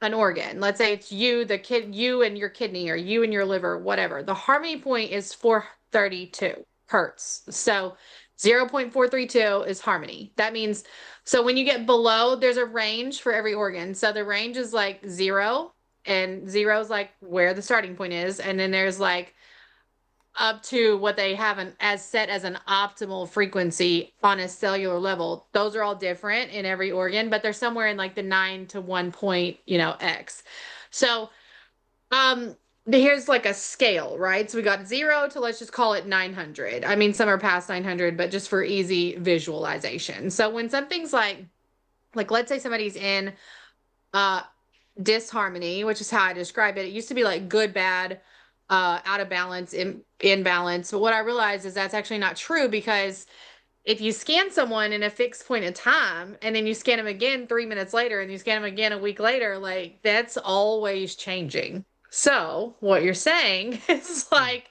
an organ. Let's say it's you, the kid, you and your kidney, or you and your liver, whatever. The harmony point is 432 hertz. So 0.432 is harmony. That means, so when you get below, there's a range for every organ. So the range is like zero, and zero is like where the starting point is. And then there's like up to what they have as set as an optimal frequency on a cellular level. Those are all different in every organ, but they're somewhere in like the 9 to 1 point, X. So, here's like a scale, right? So we got 0 to, let's just call it 900. I mean, some are past 900, but just for easy visualization. So when something's like let's say somebody's in uh disharmony, which is how I describe it. It used to be like good, bad, out of balance, in balance. But what I realized is that's actually not true, because if you scan someone in a fixed point in time and then you scan them again 3 minutes later and you scan them again a week later, like that's always changing. So what you're saying is like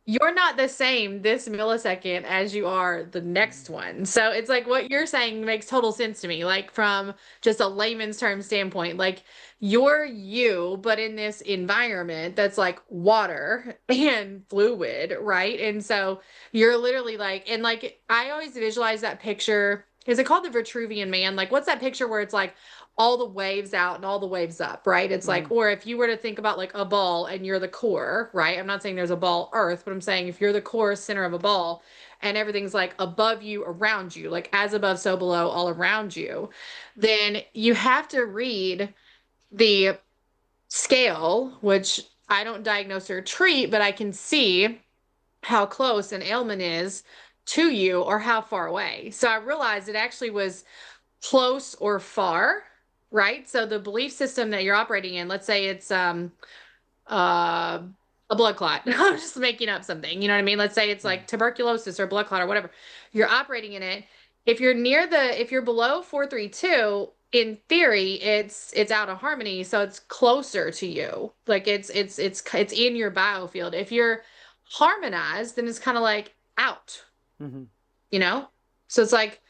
you're not the same this millisecond as you are the next one. So it's like what you're saying makes total sense to me, like from just a layman's term standpoint. Like you're you, but in this environment that's like water and fluid, right? And so you're literally like, and like I always visualize that picture. Is it called the Vitruvian Man? Like, what's that picture where it's like all the waves out and all the waves up, right? It's like, or if you were to think about like a ball and you're the core, right? I'm not saying there's a ball earth, but I'm saying if you're the core center of a ball and everything's like above you, around you, like as above, so below, all around you, then you have to read the scale, which I don't diagnose or treat, but I can see how close an ailment is to you or how far away. So I realized it actually was close or far, right? So the belief system that you're operating in, let's say it's uh a blood clot. I'm just making up something. You know what I mean? Let's say it's like tuberculosis or blood clot or whatever. You're operating in it. If you're below 432, in theory, it's out of harmony, so it's closer to you. Like it's in your biofield. If you're harmonized, then it's kind of like out, Mm-hmm. you know? So it's like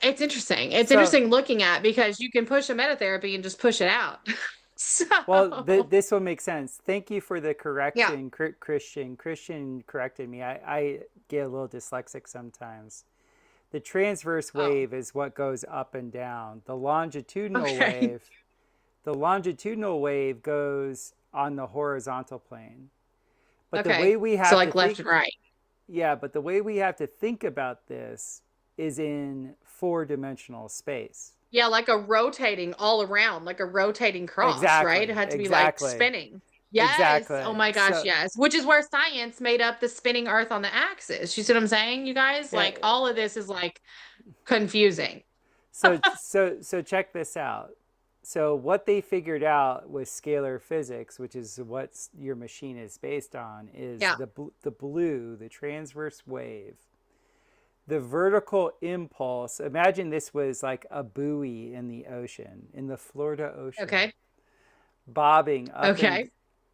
it's interesting. It's So, interesting looking at because you can push a metatherapy and just push it out. So, well, this will make sense. Thank you for the yeah. correction, Christian. Christian corrected me. I get a little dyslexic sometimes. The transverse Oh, wave is what goes up and down. okay. The longitudinal wave goes on the horizontal plane. But the way Okay. we So have to like left think, and right. yeah, but the way we have to think about this is in four-dimensional space. Yeah, like a rotating all around, like a rotating cross, right? It Exactly, had to be like exactly, spinning. Yes. Oh exactly. my gosh, So, yes. Which is where science made up the spinning earth on the axis. You see what I'm saying, you guys? yeah, Like all of this is like confusing. so check this out. So what they figured out with scalar physics, which is what your machine is based on, is Yeah. the blue, the transverse wave, the vertical impulse. Imagine this was like a buoy in the ocean, in the Florida Ocean, Okay. bobbing up and Okay.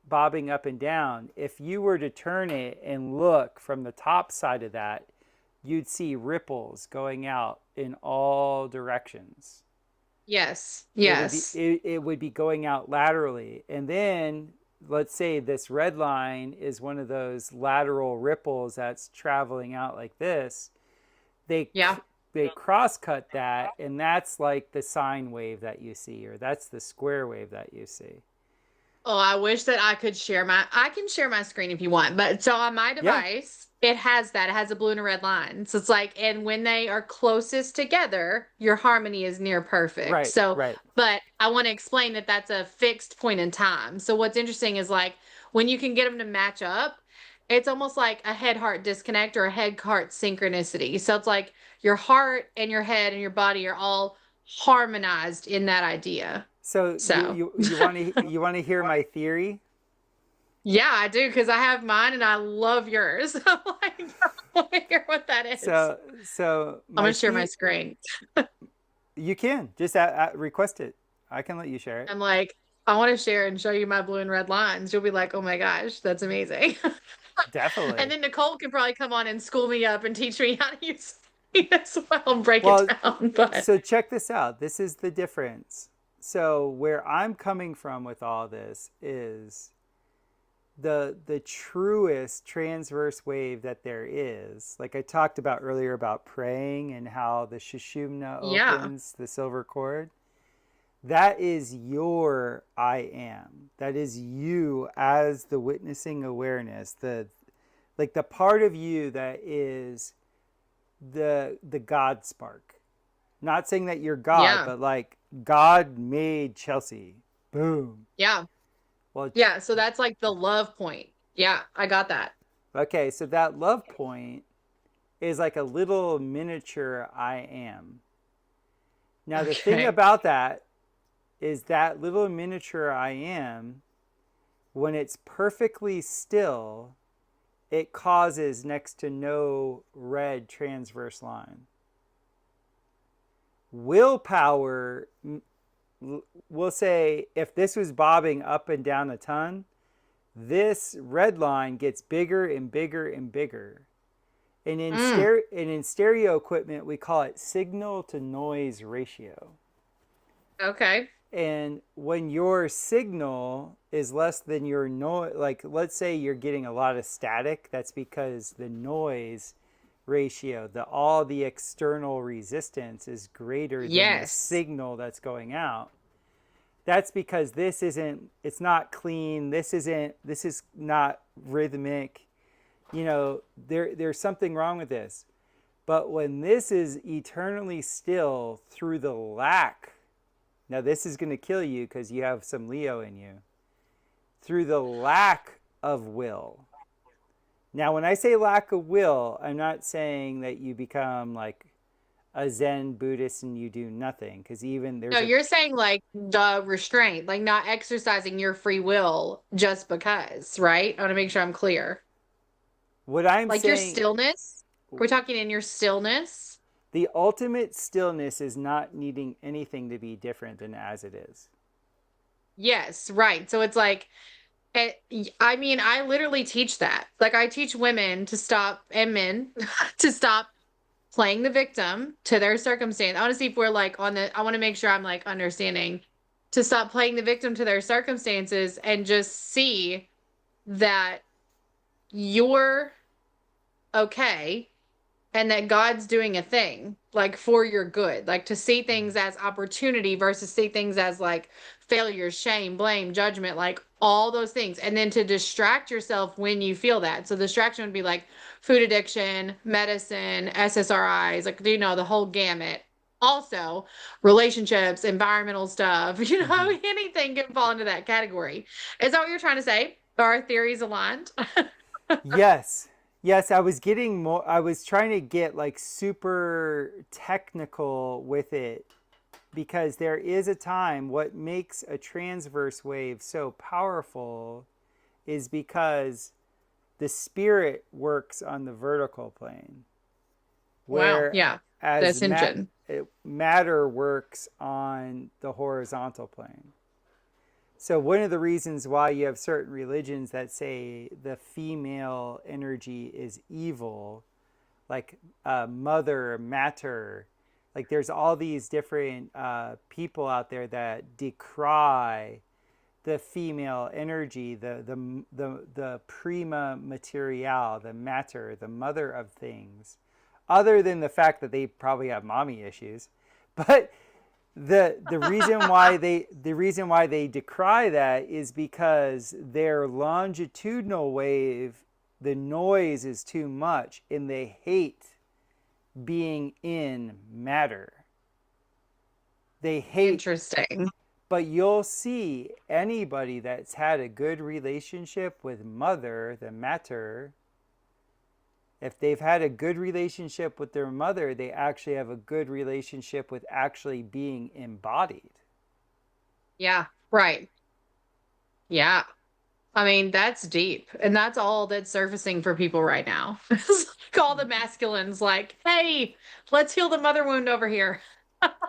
bobbing up and down. If you were to turn it and look from the top side of that, you'd see ripples going out in all directions. Yes. It would be Yes. it would be going out laterally. And then let's say this red line is one of those lateral ripples that's traveling out like this. They Yeah. they cross cut that, and that's like the sine wave that you see, or that's the square wave that you see. Oh, I wish that I can share my screen if you want, but so on my Yeah, device, it has that. It has a blue and a red line. So it's like, and when they are closest together, your harmony is near perfect. right, So, right. but I want to explain that that's a fixed point in time. So what's interesting is like when you can get them to match up, it's almost like a head heart disconnect or a head heart synchronicity. So it's like your heart and your head and your body are all harmonized in that idea. So So. you want to hear my theory? Yeah, I do because I have mine and I love yours. I'm like, I want to hear what that is. So I'm my gonna share my screen. you can just request it. I can let you share it. I'm like, I want to share and show you my blue and red lines. You'll be like, oh my gosh, that's amazing. And Definitely. then Nicole can probably come on and school me up and teach me how to use it as well and break it Well, down. But so check this out. This is the difference. So where I'm coming from with all this is the truest transverse wave that there is. Like I talked about earlier about praying and how the Shushumna yeah, opens the silver cord. That is your I am. That is you as the witnessing awareness. The part of you that is the God spark. Not saying that you're God, yeah, but like God made Chelsea. Boom. yeah, Well, yeah. So that's like the love point. Yeah, I got that. okay, so that love point is like a little miniature I am. Now the thing Okay. about that is that little miniature I am, when it's perfectly still, it causes next to no red transverse line. Willpower, we'll say if this was bobbing up and down a ton, this red line gets bigger and bigger and bigger. And in stereo equipment, we call it signal to noise ratio. Okay. And when your signal is less than your noise, like let's say you're getting a lot of static, that's because the noise ratio, all the external resistance is greater than the signal that's going out. That's because it's not clean. This is not rhythmic. There's something wrong with this. But when this is eternally still through the lack, now this is going to kill you because you have some Leo in you, through the lack of will. Now, when I say lack of will, I'm not saying that you become like a Zen Buddhist and you do nothing, because even there's you're saying like the restraint, like not exercising your free will just because, right? I want to make sure I'm clear. What I'm like saying, your stillness. We're talking in your stillness. The ultimate stillness is not needing anything to be different than as it is. Yes, right. So it's like, I mean, I literally teach that. Like I teach women to stop, and men to stop playing the victim to their circumstance. I want to see if we're like I want to make sure I'm like understanding, to stop playing the victim to their circumstances and just see that you're okay and that God's doing a thing like for your good, like to see things as opportunity versus see things as like failure, shame, blame, judgment, like all those things. And then to distract yourself when you feel that. So distraction would be like food addiction, medicine, SSRIs, like, the whole gamut. Also, relationships, environmental stuff, anything can fall into that category. Is that what you're trying to say? Are our theories aligned? Yes. Yes, I was trying to get like super technical with it, because there is a time, what makes a transverse wave so powerful is because the spirit works on the vertical plane. Wow, yeah, as ascension. Matter works on the horizontal plane. So one of the reasons why you have certain religions that say the female energy is evil, like mother, mater, like there's all these different people out there that decry the female energy, the prima material, the mater, the mother of things, other than the fact that they probably have mommy issues. But the reason why they decry that is because their longitudinal wave, the noise is too much, and they hate being in matter. They hate. Interesting. But you'll see anybody that's had a good relationship with mother, the mater, if they've had a good relationship with their mother, they actually have a good relationship with actually being embodied. Yeah, right. Yeah. I mean, that's deep. And that's all that's surfacing for people right now. It's like all the masculines like, hey, let's heal the mother wound over here.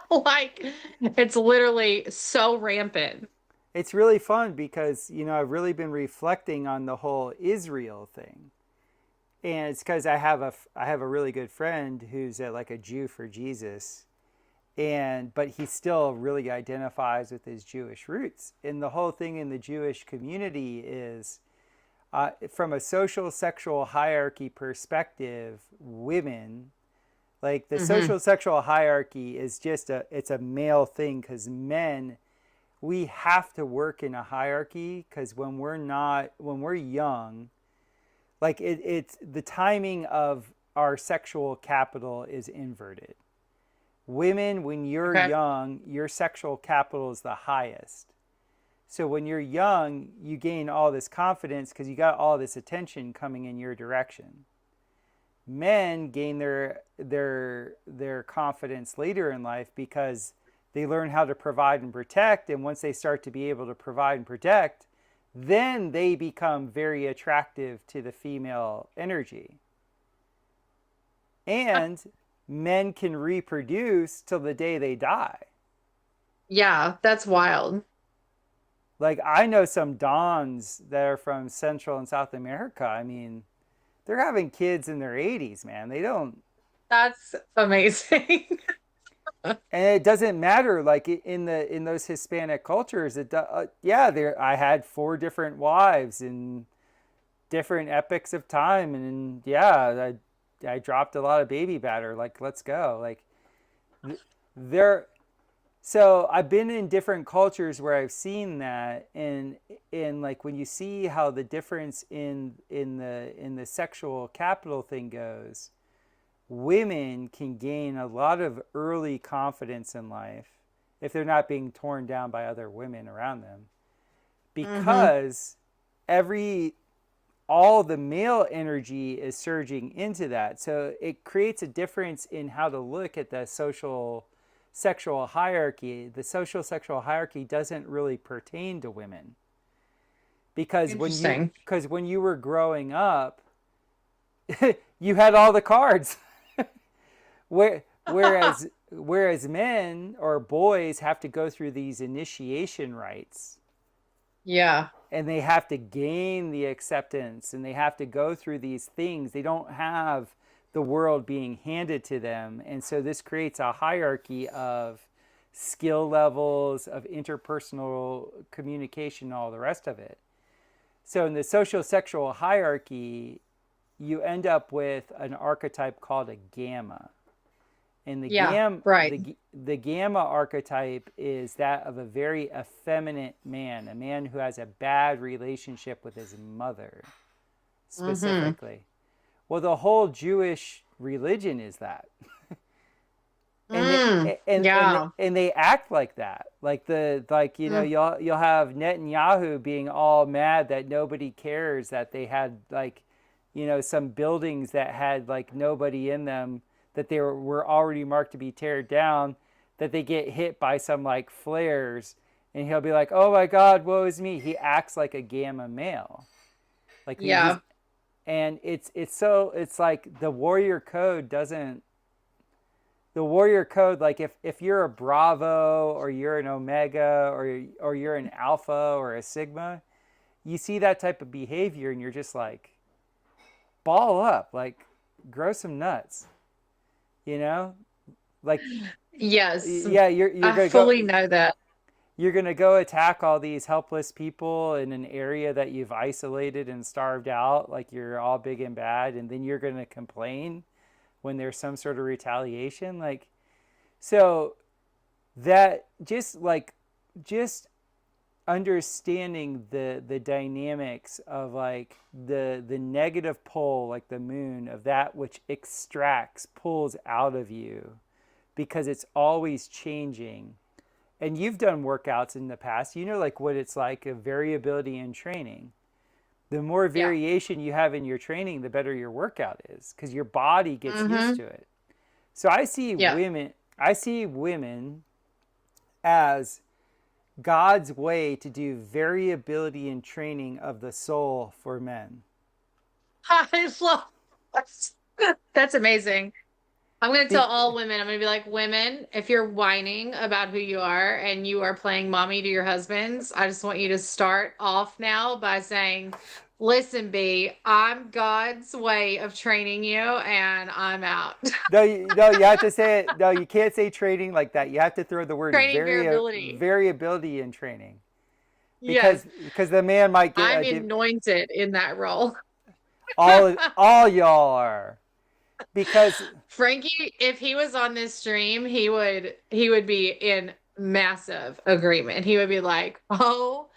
Like, it's literally so rampant. It's really fun because, I've really been reflecting on the whole Israel thing. And it's because I have a really good friend who's like a Jew for Jesus, but he still really identifies with his Jewish roots. And the whole thing in the Jewish community is, from a social sexual hierarchy perspective, women, like the social sexual hierarchy is just it's a male thing, because men, we have to work in a hierarchy, because when we're young, like it's the timing of our sexual capital is inverted. Women, when you're young, your sexual capital is the highest. So when you're young, you gain all this confidence because you got all this attention coming in your direction. Men gain their confidence later in life because They learn how to provide and protect. And once they start to be able to provide and protect, then they become very attractive to the female energy. And men can reproduce till the day they die. Yeah, that's wild. Like, I know some Dons that are from Central and South America. I mean, they're having kids in their 80s, man. They don't. That's amazing. And it doesn't matter, like in those Hispanic cultures, yeah, there I had 4 different wives in different epochs of time, and yeah, I dropped a lot of baby batter. Like, let's go. Like, there. So I've been in different cultures where I've seen that, and like when you see how the difference in the sexual capital thing goes, women can gain a lot of early confidence in life if they're not being torn down by other women around them, because all the male energy is surging into that. So it creates a difference in how to look at the social sexual hierarchy. The social sexual hierarchy doesn't really pertain to women, because when you were growing up, you had all the cards. Whereas men or boys have to go through these initiation rites. Yeah. And they have to gain the acceptance, and they have to go through these things. They don't have the world being handed to them. And so this creates a hierarchy of skill levels, of interpersonal communication, all the rest of it. So in the social sexual hierarchy, you end up with an archetype called a gamma. And the the gamma archetype is that of a very effeminate man, a man who has a bad relationship with his mother, specifically. Well, the whole Jewish religion is that. And they act like that. You'll have Netanyahu being all mad that nobody cares that they had some buildings that had nobody in them, that they were already marked to be teared down, that they get hit by some flares, and he'll be like, "Oh my God, woe is me." He acts like a gamma male. And it's like the warrior code doesn't. The warrior code, if you're a Bravo or you're an Omega or you're an Alpha or a Sigma, you see that type of behavior and you're just ball up, grow some nuts. Yes. Yeah, you're I fully know that. You're going to go attack all these helpless people in an area that you've isolated and starved out, like you're all big and bad, and then you're going to complain when there's some sort of retaliation. So that just understanding the dynamics of the negative pole, the moon, of that which pulls out of you, because it's always changing. And you've done workouts in the past, what it's like, a variability in training. The more variation you have in your training, the better your workout is, because your body gets used to it. So I see women as God's way to do variability in training of the soul for men. I love that. That's amazing. I'm going to tell all women, I'm going to be like, women, if you're whining about who you are and you are playing mommy to your husbands, I just want you to start off now by saying, "Listen, B, I'm God's way of training you, and I'm out." No, you have to say it. No, you can't say training like that. You have to throw the word variability in training. Because the man might get... I'm anointed in that role. all y'all are. Because Frankie, if he was on this stream, he would be in massive agreement. He would be like, "Oh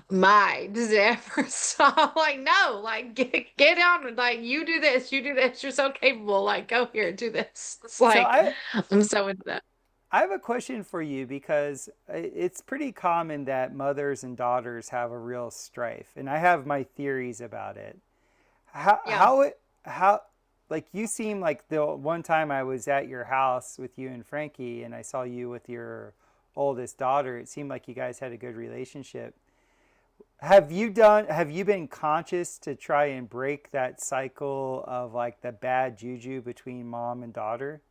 my, does it ever stop?" No, get on, you do this, you're so capable, go here, do this. It's I'm so into that. I have a question for you, because it's pretty common that mothers and daughters have a real strife, and I have my theories about it. How you seem like the one time I was at your house with you and Frankie, and I saw you with your oldest daughter, it seemed like you guys had a good relationship. Have you been conscious to try and break that cycle of like the bad juju between mom and daughter?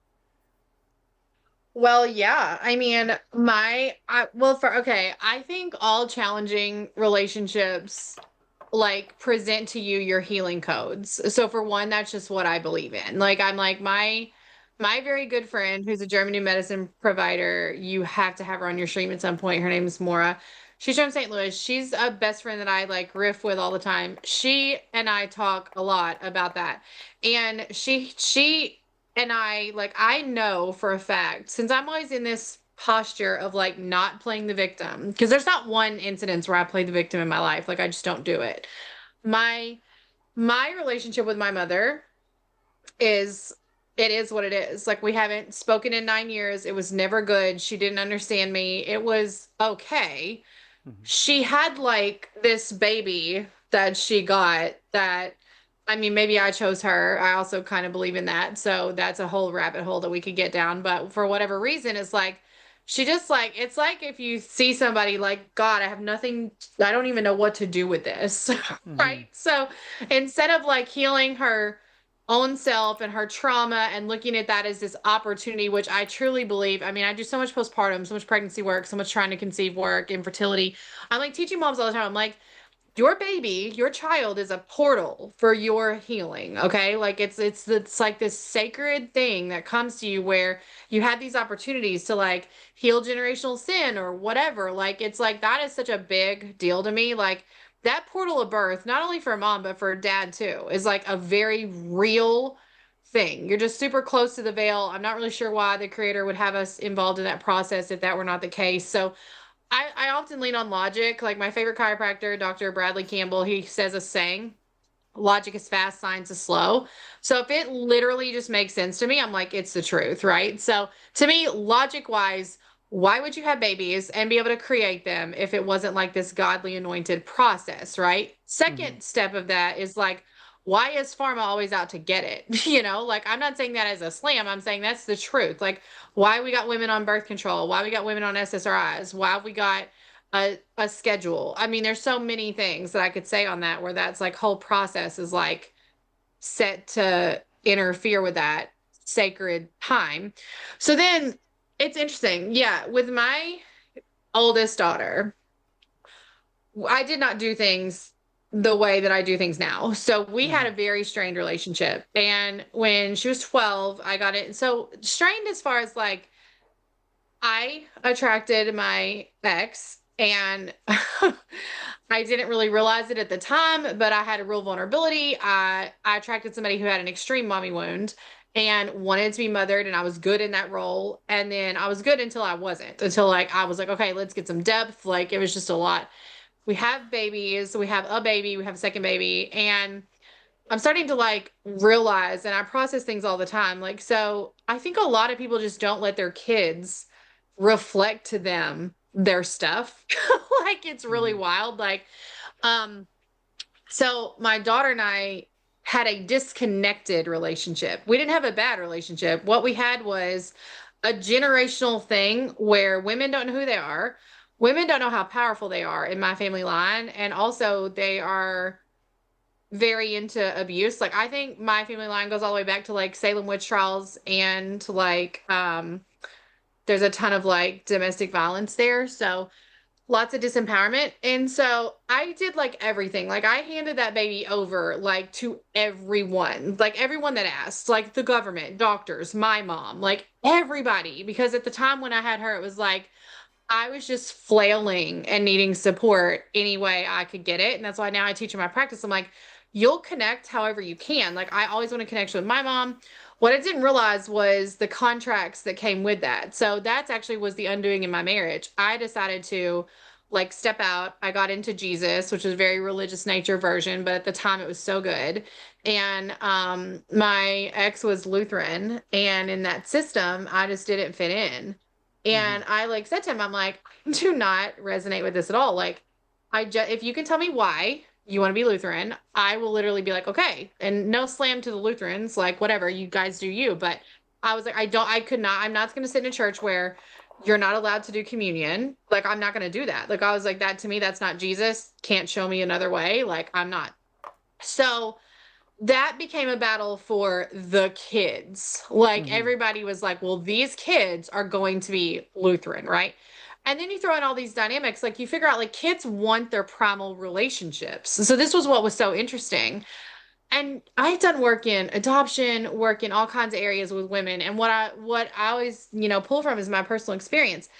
Well, yeah. I mean, I think all challenging relationships like present to you your healing codes. So for one, that's just what I believe in. Like I'm like my very good friend who's a German new medicine provider, you have to have her on your stream at some point. Her name is Maura. She's from St. Louis. She's a best friend that I like riff with all the time. She and I talk a lot about that. And she and I like I know for a fact, since I'm always in this posture of like not playing the victim, because there's not one incident where I play the victim in my life. Like I just don't do it. My my relationship with my mother is it is what it is. Like we haven't spoken in 9 years. It was never good. She didn't understand me. It was okay. Mm-hmm. She had like this baby that she got that I mean, maybe I chose her. I also kind of believe in that. So that's a whole rabbit hole that we could get down. But for whatever reason, it's like she just like it's like if you see somebody like, God, I have nothing, I don't even know what to do with this. Mm-hmm. Right. So instead of like healing her own self and her trauma and looking at that as this opportunity, which I truly believe. I mean, I do so much postpartum, so much pregnancy work, so much trying to conceive work, infertility. I'm like teaching moms all the time. I'm like, your baby, your child is a portal for your healing, okay? Like it's like this sacred thing that comes to you where you have these opportunities to like heal generational sin or whatever. Like it's like that is such a big deal to me. Like that portal of birth, not only for mom but for dad too, is like a very real thing. You're just super close to the veil. I'm not really sure why the creator would have us involved in that process if that were not the case. So I often lean on logic. Like my favorite chiropractor, Dr. Bradley Campbell, he says a saying, logic is fast, science is slow. So if it literally just makes sense to me, I'm like, it's the truth, right? So to me, logic wise, why would you have babies and be able to create them if it wasn't like this godly anointed process, right? Mm-hmm. Second step of that is like, why is pharma always out to get it? Like I'm not saying that as a slam. I'm saying that's the truth. Like why we got women on birth control, why we got women on SSRIs, why we got a schedule. I mean, there's so many things that I could say on that where that's like whole process is like set to interfere with that sacred time. So then it's interesting. Yeah, with my oldest daughter, I did not do things the way that I do things now. So we had Mm-hmm. a very strained relationship. And when she was 12, I got it. So strained as far as like I attracted my ex and I didn't really realize it at the time, but I had a real vulnerability. I attracted somebody who had an extreme mommy wound and wanted to be mothered, and I was good in that role. And then I was good until I wasn't, until like I was like, okay, let's get some depth. Like it was just a lot. We have babies, we have a baby, we have a second baby, and I'm starting to like realize, and I process things all the time. Like, so I think a lot of people just don't let their kids reflect to them their stuff. Like, it's really Mm-hmm. wild. Like, um, so my daughter and I had a disconnected relationship. We didn't have a bad relationship. What we had was a generational thing where women don't know who they are. Women don't know how powerful they are in my family line. And also, they are very into abuse. Like I think my family line goes all the way back to like Salem witch trials and like there's a ton of like domestic violence there. So lots of disempowerment. And so I did like everything. Like I handed that baby over like to everyone, like everyone that asked, like the government, doctors, my mom, like everybody. Because at the time when I had her, it was like I was just flailing and needing support any way I could get it. And that's why now I teach in my practice. I'm like, you'll connect however you can. Like I always want to connect with my mom. What I didn't realize was the contracts that came with that. So that's actually was the undoing in my marriage. I decided to like step out. I got into Jesus, which is a very religious nature version, but at the time it was so good. And my ex was Lutheran, and in that system, I just didn't fit in. Mm-hmm. And I like said to him, I'm like, I do not resonate with this at all. Like, if you can tell me why you want to be Lutheran, I will literally be like, okay. And no slam to the Lutherans, like whatever, you guys do you. But I was like, I could not, I'm not going to sit in a church where you're not allowed to do communion. Like, I'm not going to do that. Like, I was like, that to me, that's not Jesus. Can't show me another way. Like, I'm not. So that became a battle for the kids. Like, everybody was like, well, these kids are going to be Lutheran, right? And then you throw in all these dynamics, like you figure out like kids want their primal relationships. So this was what was so interesting. And I've done work in adoption, work in all kinds of areas with women. And what I always, pull from is my personal experience.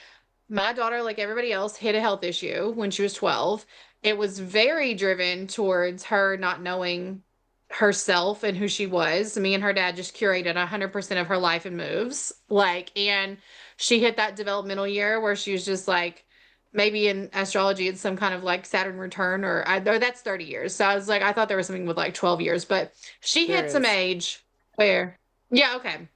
My daughter, like everybody else, hit a health issue when she was 12. It was very driven towards her not knowing herself and who she was. Me and her dad just curated 100% of her life and moves. And she hit that developmental year where she was just like, maybe in astrology, it's some kind of like Saturn return, or that's 30 years. So I was like, I thought there was something with like 12 years, but she There hit some is. age where, yeah, okay.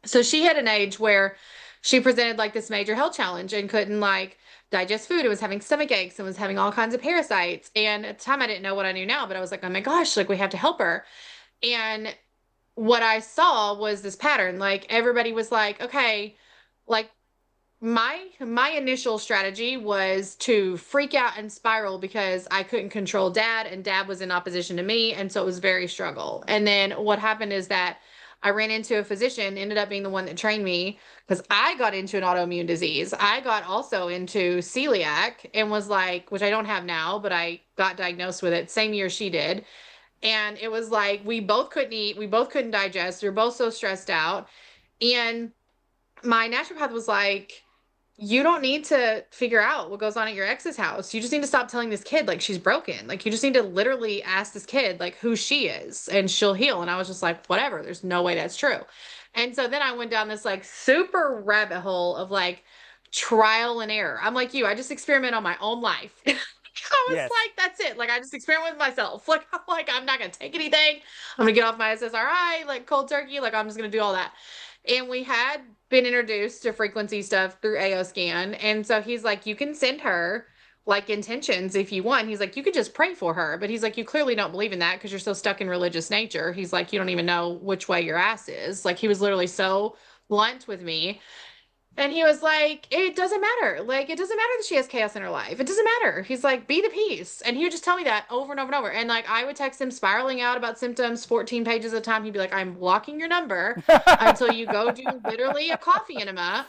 So she hit an age where she presented like this major health challenge and couldn't like digest food and was having stomach aches and was having all kinds of parasites. And at the time I didn't know what I knew now, but I was like, oh my gosh, like we have to help her. And what I saw was this pattern. Like everybody was like, okay, like my initial strategy was to freak out and spiral because I couldn't control dad and dad was in opposition to me, and so it was very struggle. And then what happened is that I ran into a physician, ended up being the one that trained me because I got into an autoimmune disease. I got also into celiac and was like, which I don't have now, but I got diagnosed with it same year she did. And it was like we both couldn't eat, we both couldn't digest, we were both so stressed out. And my naturopath was like, you don't need to figure out what goes on at your ex's house. You just need to stop telling this kid like she's broken. Like you just need to literally ask this kid like who she is and she'll heal. And I was just like, whatever. There's no way that's true. And so then I went down this like super rabbit hole of like trial and error. I'm like you, I just experiment on my own life. I was Yes. like, that's it. Like I just experiment with myself. I'm not gonna take anything. I'm gonna get off my SSRI, like cold turkey. Like I'm just gonna do all that. And we had been introduced to frequency stuff through AO scan. And so he's like, you can send her like intentions if you want. He's like, you could just pray for her. But he's like, you clearly don't believe in that because you're so stuck in religious nature. He's like, you don't even know which way your ass is. Like he was literally so blunt with me. And he was like, it doesn't matter. Like, it doesn't matter that she has chaos in her life. It doesn't matter. He's like, be the peace. And he would just tell me that over and over and over. And like, I would text him spiraling out about symptoms 14 pages at a time. He'd be like, I'm blocking your number until you go do literally a coffee enema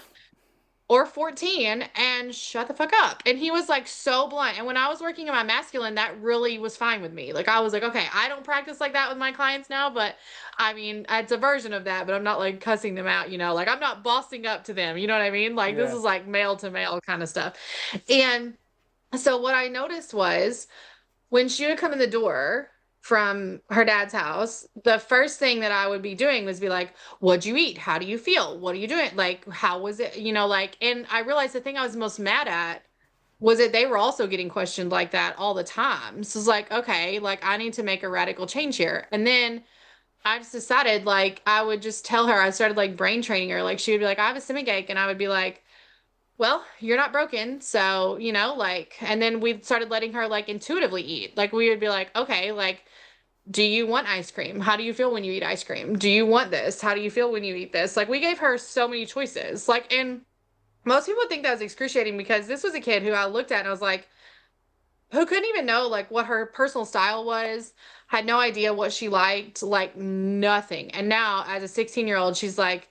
or 14 and shut the fuck up. And he was like so blunt. And when I was working in my masculine, that really was fine with me. Like I was like, okay, I don't practice like that with my clients now, but I mean, it's a version of that, but I'm not like cussing them out, like I'm not bossing up to them. You know what I mean? Like this Yeah. is like male to male kind of stuff. And so what I noticed was when she would come in the door from her dad's house, the first thing that I would be doing was be like, what'd you eat? How do you feel? What are you doing? Like, how was it? And I realized the thing I was most mad at was that they were also getting questioned like that all the time. So it's like, okay, like I need to make a radical change here. And then I just decided like I would just tell her, I started like brain training her. Like she would be like, I have a stomach ache. And I would be like, well, you're not broken. So, and then we started letting her like intuitively eat. Like we would be like, okay, like, do you want ice cream? How do you feel when you eat ice cream? Do you want this? How do you feel when you eat this? Like we gave her so many choices. And most people think that was excruciating because this was a kid who I looked at and I was like, who couldn't even know like what her personal style was, had no idea what she liked, like nothing. And now as a 16-year-old, she's like,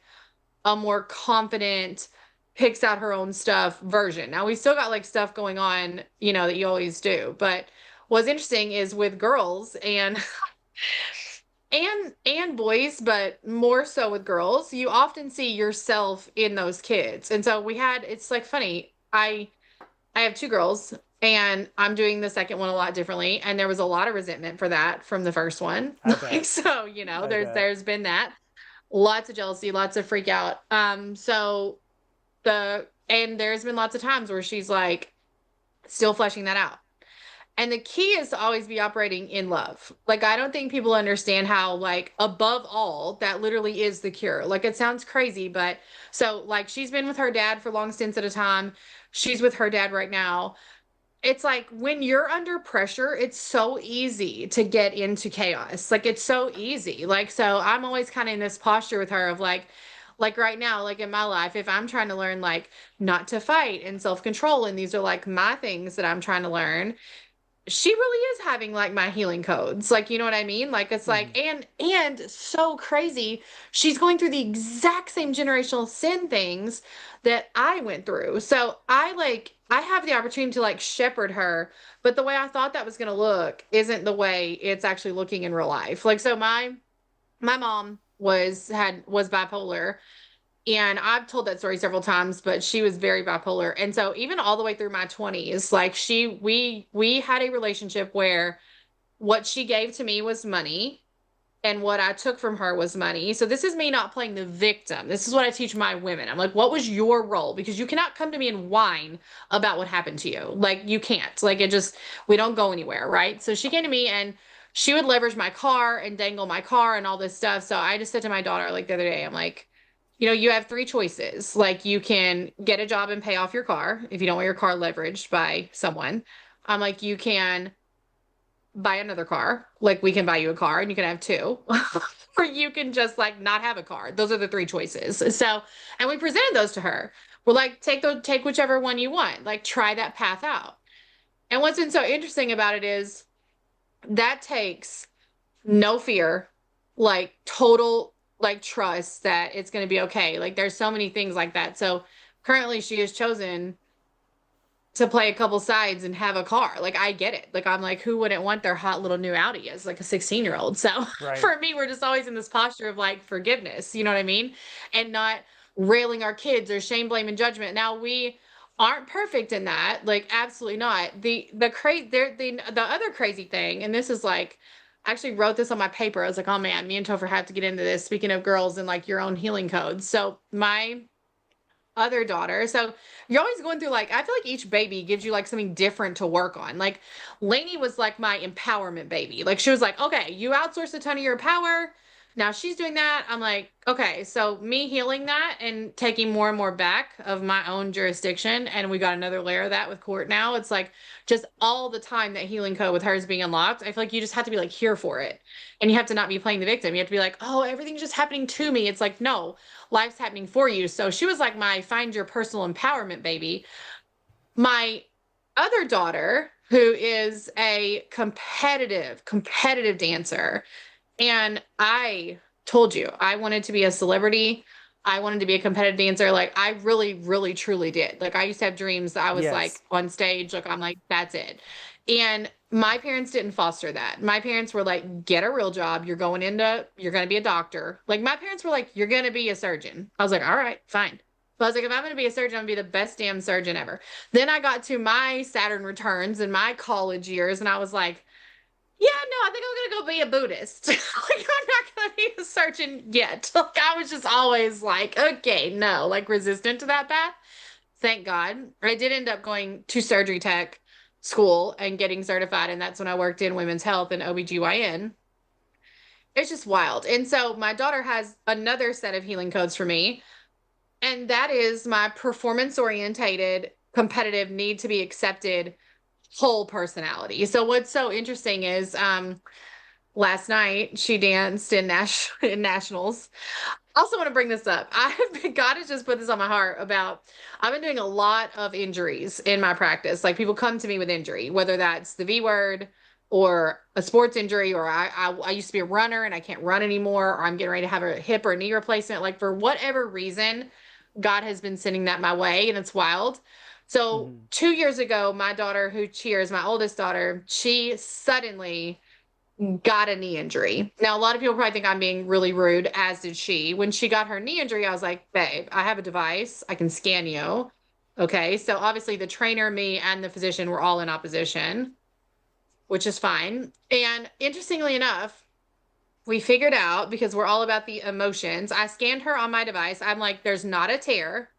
a more confident, picks out her own stuff version. Now we still got like stuff going on, that you always do. But what's interesting is with girls and boys, but more so with girls, you often see yourself in those kids. And so it's like funny. I have two girls and I'm doing the second one a lot differently. And there was a lot of resentment for that from the first one. I bet. So, I bet. there's been that. Lots of jealousy, lots of freak out. And there's been lots of times where she's like still fleshing that out. And the key is to always be operating in love. Like, I don't think people understand how, like, above all, that literally is the cure. Like, it sounds crazy, but so, like, she's been with her dad for long stints at a time. She's with her dad right now. It's like when you're under pressure, it's so easy to get into chaos. Like it's so easy. Like, so I'm always kind of in this posture with her of like, like right now, like in my life, if I'm trying to learn like not to fight and self-control, and these are like my things that I'm trying to learn, she really is having like my healing codes. Like, you know what I mean? Like it's like, and so crazy. She's going through the exact same generational sin things that I went through. So I have the opportunity to like shepherd her, but the way I thought that was going to look isn't the way it's actually looking in real life. Like, so my mom was bipolar, and I've told that story several times, but she was very bipolar. And so even all the way through my 20s, like we had a relationship where what she gave to me was money and what I took from her was money. So this is me not playing the victim. This is what I teach my women. I'm like, what was your role? Because you cannot come to me and whine about what happened to you. Like, you can't. Like, we don't go anywhere, right? So she came to me and she would leverage my car and dangle my car and all this stuff. So I just said to my daughter, like, the other day, I'm like, you have three choices. Like, you can get a job and pay off your car if you don't want your car leveraged by someone. I'm like, you can buy another car. Like, we can buy you a car and you can have two. Or you can just like not have a car. Those are the three choices. So, and we presented those to her. We're like, take whichever one you want. Like, try that path out. And what's been so interesting about it is that takes no fear, like total like trust that it's going to be okay. Like, there's so many things like that. So currently she has chosen to play a couple sides and have a car. Like, I get it. Like, I'm like, who wouldn't want their hot little new Audi as like a 16-year-old? So Right. for me, we're just always in this posture of like forgiveness, you know what I mean? And not railing our kids or shame, blame, and judgment. Now, we aren't perfect in that. Like, absolutely not. The other crazy thing, and this is like, I actually wrote this on my paper. I was like, oh man, me and Topher have to get into this. Speaking of girls and like your own healing codes. So my other daughter. So you're always going through like, I feel like each baby gives you like something different to work on. Like, Lainey was like my empowerment baby. Like, she was like, okay, you outsourced a ton of your power. Now she's doing that. I'm like, okay, so me healing that and taking more and more back of my own jurisdiction. And we got another layer of that with court now. It's like just all the time that healing code with her is being unlocked. I feel like you just have to be like here for it. And you have to not be playing the victim. You have to be like, oh, everything's just happening to me. It's like, no, life's happening for you. So she was like my find your personal empowerment baby. My other daughter, who is a competitive dancer, and I told you I wanted to be a celebrity. I wanted to be a competitive dancer. Like, I really, really, truly did. Like, I used to have dreams that I was like on stage. Like, I'm like, that's it. And my parents didn't foster that. My parents were like, get a real job. You're going to be a doctor. Like, my parents were like, you're going to be a surgeon. I was like, all right, fine. But I was like, if I'm going to be a surgeon, I'm going to be the best damn surgeon ever. Then I got to my Saturn returns and my college years, and I was like, yeah, no, I think I'm gonna go be a Buddhist. Like, I'm not gonna be a surgeon yet. Like, I was just always like, okay, no, like resistant to that path. Thank God. I did end up going to surgery tech school and getting certified, and that's when I worked in women's health and OBGYN. It's just wild. And so my daughter has another set of healing codes for me, and that is my performance orientated, competitive, need to be accepted whole personality. So what's so interesting is last night she danced in nationals. I also want to bring this up. God has just put this on my heart about, I've been doing a lot of injuries in my practice. Like, people come to me with injury, whether that's the V word or a sports injury, or I used to be a runner and I can't run anymore, or I'm getting ready to have a hip or a knee replacement. Like, for whatever reason, God has been sending that my way, and it's wild. So 2 years ago, my daughter, who cheers, my oldest daughter, she suddenly got a knee injury. Now, a lot of people probably think I'm being really rude, as did she. When she got her knee injury, I was like, babe, I have a device. I can scan you. Okay. So obviously the trainer, me, and the physician were all in opposition, which is fine. And interestingly enough, we figured out, because we're all about the emotions, I scanned her on my device. I'm like, there's not a tear.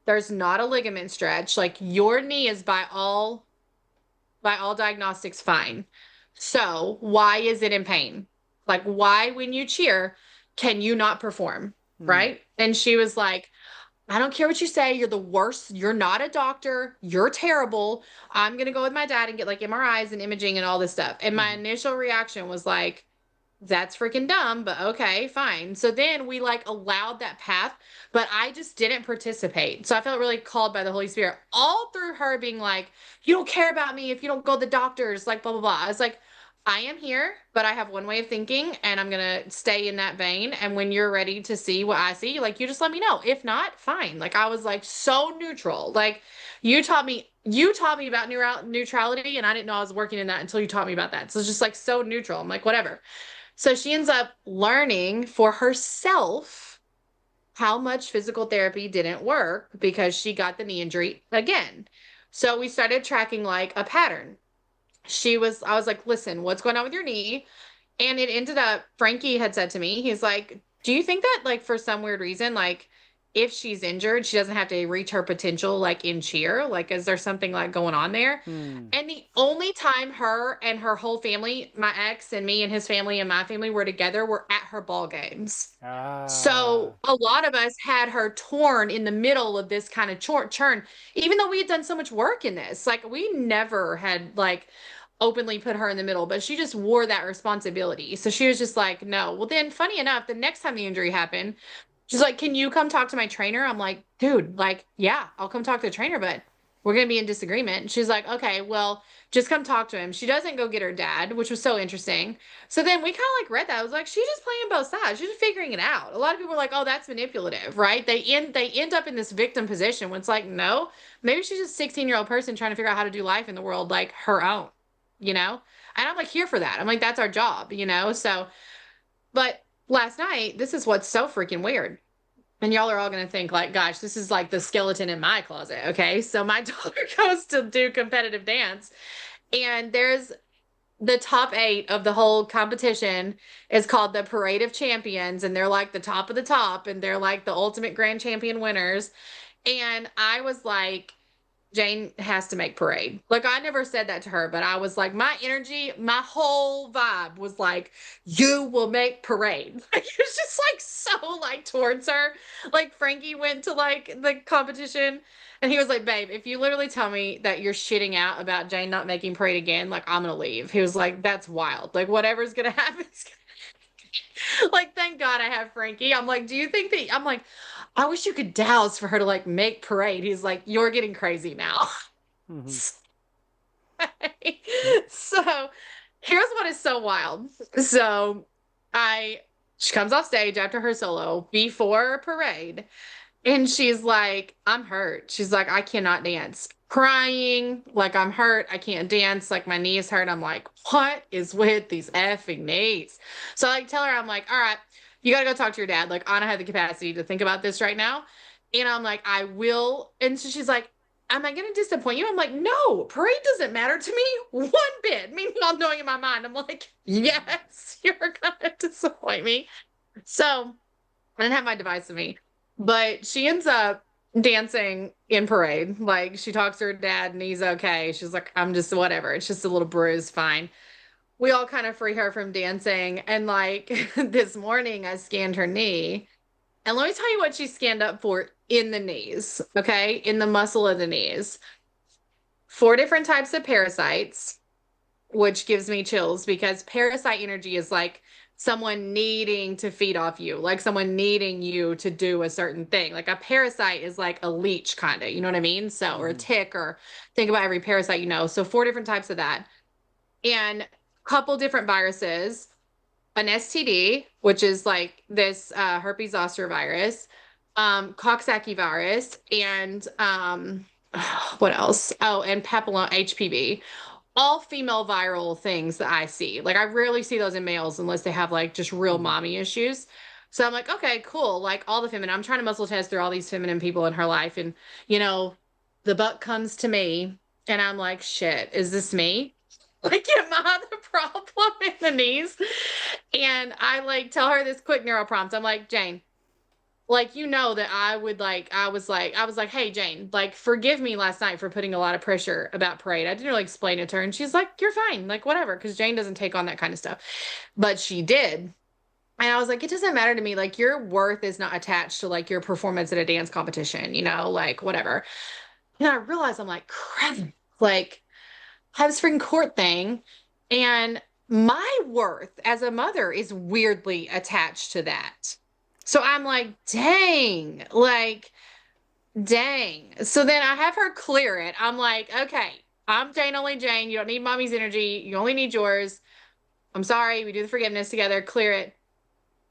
There's not a ligament stretch. Like, your knee is by all diagnostics fine. So why is it in pain? Like, why, when you cheer, can you not perform? Right? And she was like, I don't care what you say. You're the worst. You're not a doctor. You're terrible. I'm going to go with my dad and get like MRIs and imaging and all this stuff. And my initial reaction was like, that's freaking dumb, but okay, fine. So then we like allowed that path, but I just didn't participate. So I felt really called by the Holy Spirit all through her being like, you don't care about me if you don't go to the doctors, like blah, blah, blah. I was like, I am here, but I have one way of thinking and I'm going to stay in that vein. And when you're ready to see what I see, like you just let me know. If not, fine. Like I was like so neutral. Like you taught me about neutrality and I didn't know I was working in that until you taught me about that. So it's just like so neutral. I'm like, whatever. So she ends up learning for herself how much physical therapy didn't work because she got the knee injury again. So we started tracking like a pattern. I was like, listen, what's going on with your knee? And it ended up, Frankie had said to me, he's like, do you think that, like, for some weird reason, like, if she's injured, she doesn't have to reach her potential, like, in cheer? Like, is there something, like, going on there? Hmm. And the only time her and her whole family, my ex and me and his family and my family were together were at her ball games. Ah. So a lot of us had her torn in the middle of this kind of churn, even though we had done so much work in this. Like, we never had, like, openly put her in the middle, but she just wore that responsibility. So she was just like, no. Well, then, funny enough, the next time the injury happened, she's like, can you come talk to my trainer? I'm like, dude, like, yeah, I'll come talk to the trainer, but we're going to be in disagreement. And she's like, okay, well, just come talk to him. She doesn't go get her dad, which was so interesting. So then we kind of like read that. I was like, she's just playing both sides. She's just figuring it out. A lot of people are like, oh, that's manipulative, right? They end up in this victim position when it's like, no, maybe she's just a 16-year-old person trying to figure out how to do life in the world like her own, you know? And I'm like here for that. I'm like, that's our job, you know? So, but last night, this is what's so freaking weird. And y'all are all going to think like, gosh, this is like the skeleton in my closet. Okay. So my daughter goes to do competitive dance and there's the top 8 of the whole competition is called the Parade of Champions. And they're like the top of the top and they're like the ultimate grand champion winners. And I was like, Jane has to make parade. Like I never said that to her, but I was like, my energy, my whole vibe was like, you will make parade. Like it was just like so like towards her. Like Frankie went to like the competition and he was like, babe, if you literally tell me that you're shitting out about Jane not making parade again, like I'm gonna leave. He was like, that's wild. Like whatever's gonna happen is like, thank God I have Frankie. I'm like, do you think that I'm like, I wish you could douse for her to like make parade. He's like, you're getting crazy now. Mhm. So here's what is so wild. So she comes off stage after her solo before parade. And she's like, I'm hurt. She's like, I cannot dance. Crying, like I'm hurt. I can't dance. Like my knee is hurt. I'm like, what is with these effing knees? So I like tell her, I'm like, all right, you got to go talk to your dad. Like, I don't have the capacity to think about this right now. And I'm like, I will. And so she's like, am I going to disappoint you? I'm like, no, parade doesn't matter to me one bit. Meanwhile, knowing in my mind, I'm like, yes, you're going to disappoint me. So I didn't have my device with me, but she ends up dancing in parade. Like she talks to her dad and he's okay. She's like, I'm just whatever. It's just a little bruise, fine. We all kind of free her from dancing. And like this morning, I scanned her knee. And let me tell you what she scanned up for in the knees, okay? In the muscle of the knees. 4 different types of parasites, which gives me chills because parasite energy is like someone needing to feed off you, like someone needing you to do a certain thing. Like a parasite is like a leech, kind of, you know what I mean? So, or a tick, or think about every parasite you know. So, 4 different types of that, and a couple different viruses, an STD, which is like this herpes zoster virus, Coxsackie virus, and what else? Oh, and papilloma HPV, all female viral things that I see. Like I rarely see those in males unless they have like just real Mhm. mommy issues. So I'm like, okay, cool. Like all the feminine. I'm trying to muscle test through all these feminine people in her life. And, you know, the buck comes to me and I'm like, shit, is this me? Like, am I the problem in the knees? And I like tell her this quick neural prompt. I'm like, Jane, like you know that I was like, hey Jane, like forgive me last night for putting a lot of pressure about parade. I didn't really explain it to her, and she's like, you're fine, like whatever, because Jane doesn't take on that kind of stuff, but she did. And I was like, it doesn't matter to me. Like your worth is not attached to like your performance at a dance competition, you know, like whatever. And I realized I'm like, crap, like I have this freaking court thing, and my worth as a mother is weirdly attached to that. So I'm like, dang. So then I have her clear it. I'm like, okay, I'm Jane, only Jane. You don't need mommy's energy. You only need yours. I'm sorry. We do the forgiveness together. Clear it.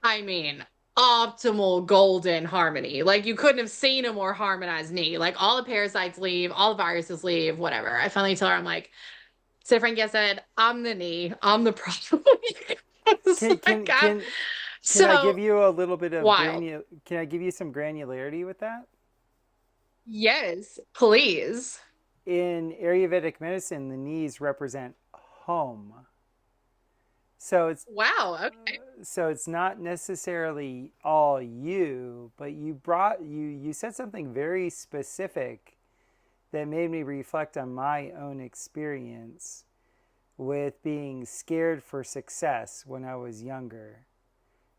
I mean, optimal golden harmony. Like you couldn't have seen a more harmonized knee. Like all the parasites leave, all the viruses leave, whatever. I finally tell her, I'm like, so Frankie, I said, I'm the knee. I'm the problem. It's Can like, can can can I give so you a little bit of wild. can I give you some granularity with that? Yes, please. In Ayurvedic medicine, the knees represent home. So it's Wow. Okay. so it's not necessarily all you, but you said something very specific that made me reflect on my own experience with being scared for success when I was younger,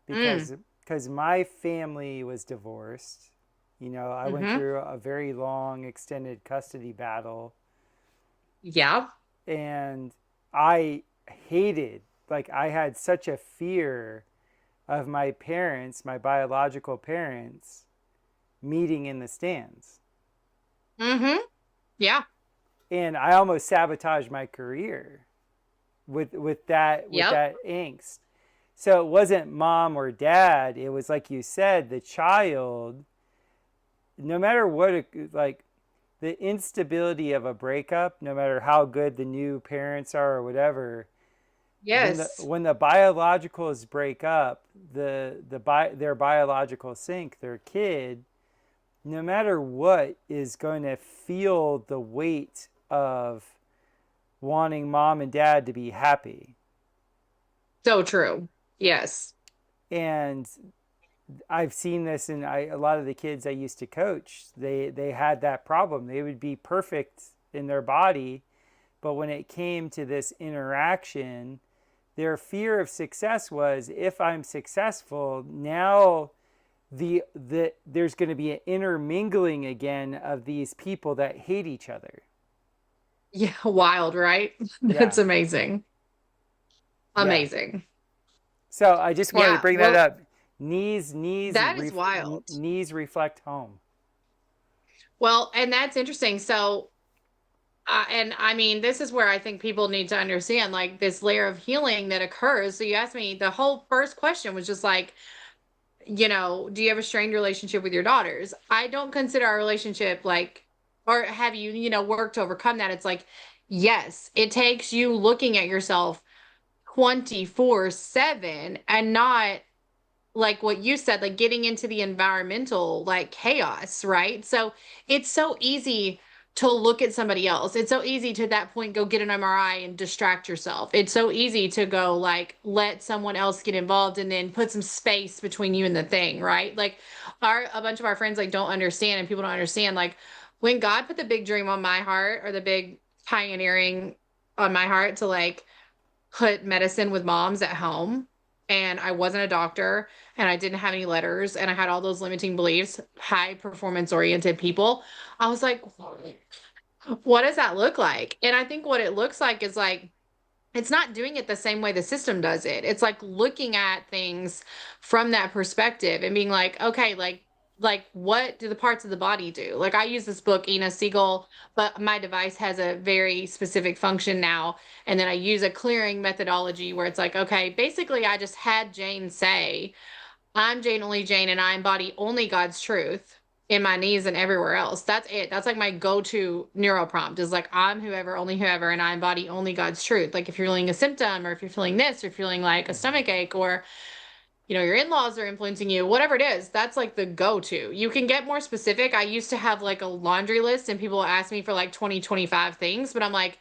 Mm, because my family was divorced. You know, I went mm-hmm. through a very long extended custody battle, Yeah. and I hated, like, I had such a fear of my parents, my biological parents, meeting in the stands. Mm-hmm. Yeah. And I almost sabotaged my career with Yep. that angst. So it wasn't mom or dad, it was like you said, the child, no matter what like the instability of a breakup, no matter how good the new parents are or whatever, Yes. when the biologicals break up, their biological sync, their kid, no matter what, is going to feel the weight of wanting mom and dad to be happy. So true. Yes. And I've seen this in a lot of the kids I used to coach. They had that problem. They would be perfect in their body, but when it came to this interaction, their fear of success was, if I'm successful, now there's going to be an intermingling again of these people that hate each other. Yeah. Wild, right? Yeah. That's amazing. Yeah. Amazing. So I just wanted to Yeah. bring that Well, up. that is wild. Knees reflect home. Well, and that's interesting. So, and I mean, this is where I think people need to understand like this layer of healing that occurs. So you asked me, the whole first question was just like, do you have a strained relationship with your daughters? I don't consider our relationship like, or have you, worked to overcome that? It's like, yes, it takes you looking at yourself 24/7 and not like what you said, like getting into the environmental like chaos, right? So it's so easy to look at somebody else. It's so easy to that point go get an MRI and distract yourself. It's so easy to go like let someone else get involved and then put some space between you and the thing, right? Like a bunch of our friends like don't understand and people don't understand like when God put the big dream on my heart or the big pioneering on my heart to like put medicine with moms at home and I wasn't a doctor and I didn't have any letters and I had all those limiting beliefs, high performance oriented people. I was like, what does that look like? And I think what it looks like is like, it's not doing it the same way the system does it. It's like looking at things from that perspective and being like, okay, like what do the parts of the body do? Like I use this book, Ina Siegel, but my device has a very specific function now. And then I use a clearing methodology where it's like, okay, basically I just had Jane say, I'm Jane, only Jane, and I embody only God's truth in my knees and everywhere else. That's it. That's like my go-to neuro prompt is like, I'm whoever, only whoever, and I embody only God's truth. Like if you're feeling a symptom or if you're feeling this or feeling like a stomach ache or, your in-laws are influencing you, whatever it is, that's like the go-to. You can get more specific. I used to have like a laundry list and people ask me for like 20, 25 things, but I'm like,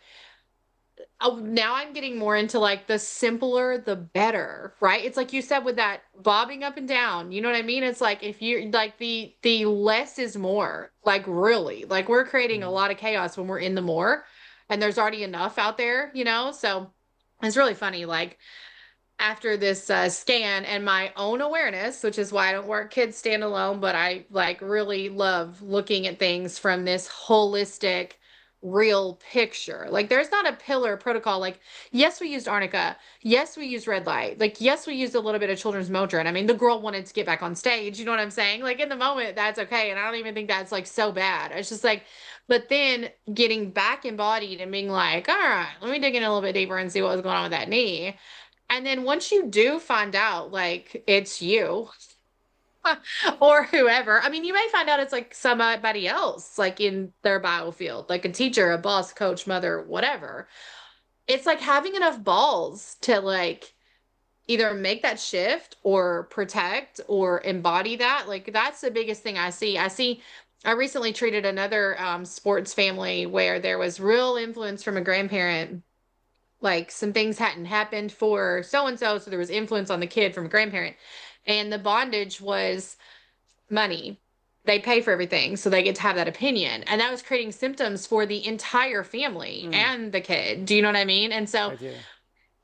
oh, now I'm getting more into like the simpler, the better, right? It's like you said with that bobbing up and down. You know what I mean? It's like if you're like the less is more, like really, like we're creating a Mm. lot of chaos when we're in the more, and there's already enough out there, So it's really funny. Like after this scan and my own awareness, which is why I don't work kids standalone, but I like really love looking at things from this holistic real picture. Like there's not a pillar protocol. Like, yes, we used arnica. Yes, we used red light. Like, yes, we used a little bit of children's Motrin. I mean, the girl wanted to get back on stage. You know what I'm saying? Like in the moment, that's okay. And I don't even think that's like so bad. It's just like, but then getting back embodied and being like, all right, let me dig in a little bit deeper and see what was going on with that knee. And then once you do find out, like it's you, or whoever. I mean, you may find out it's like somebody else, like in their biofield, like a teacher, a boss, coach, mother, whatever. It's like having enough balls to like either make that shift or protect or embody that. Like that's the biggest thing I see. I recently treated another sports family where there was real influence from a grandparent. Like some things hadn't happened for so and so, so there was influence on the kid from a grandparent. And the bondage was money. They pay for everything, so they get to have that opinion. And that was creating symptoms for the entire family and the kid. Do you know what I mean? And so I do.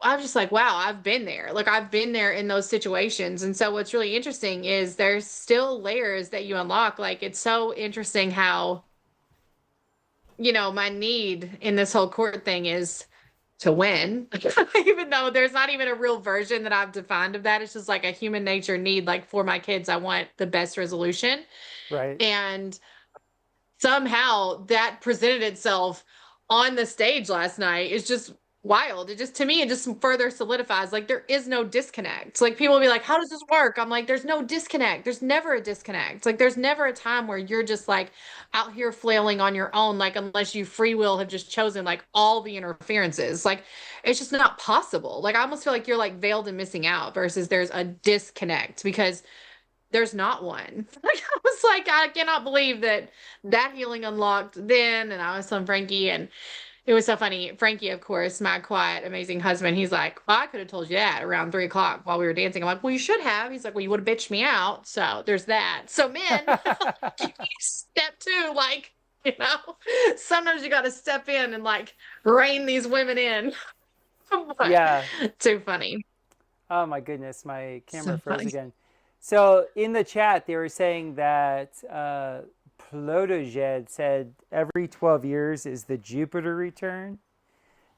I was just like, wow, I've been there. Like I've been there in those situations. And so what's really interesting is there's still layers that you unlock. Like it's so interesting how, my need in this whole court thing is to win, even though there's not even a real version that I've defined of that. It's just like a human nature need, like for my kids, I want the best resolution. Right. And somehow that presented itself on the stage last night. It's just wild. It just, to me, it just further solidifies like there is no disconnect. Like people will be like, how does this work? I'm like, there's no disconnect. There's never a disconnect. Like there's never a time where you're just like out here flailing on your own, like unless you free will have just chosen like all the interferences. Like it's just not possible. Like I almost feel like you're like veiled and missing out versus there's a disconnect because there's not one. Like I was like, I cannot believe that healing unlocked then. And I was telling Frankie, and it was so funny. Frankie, of course, my quiet, amazing husband, he's like, well, I could have told you that around 3 o'clock while we were dancing. I'm like, well, you should have. He's like, well, you would have bitched me out. So there's that. So men, step two, like, sometimes you got to step in and like rein these women in. Yeah. Too funny. Oh my goodness, my camera So froze funny. again. So in the chat, they were saying that Plotoged said every 12 years is the Jupiter return.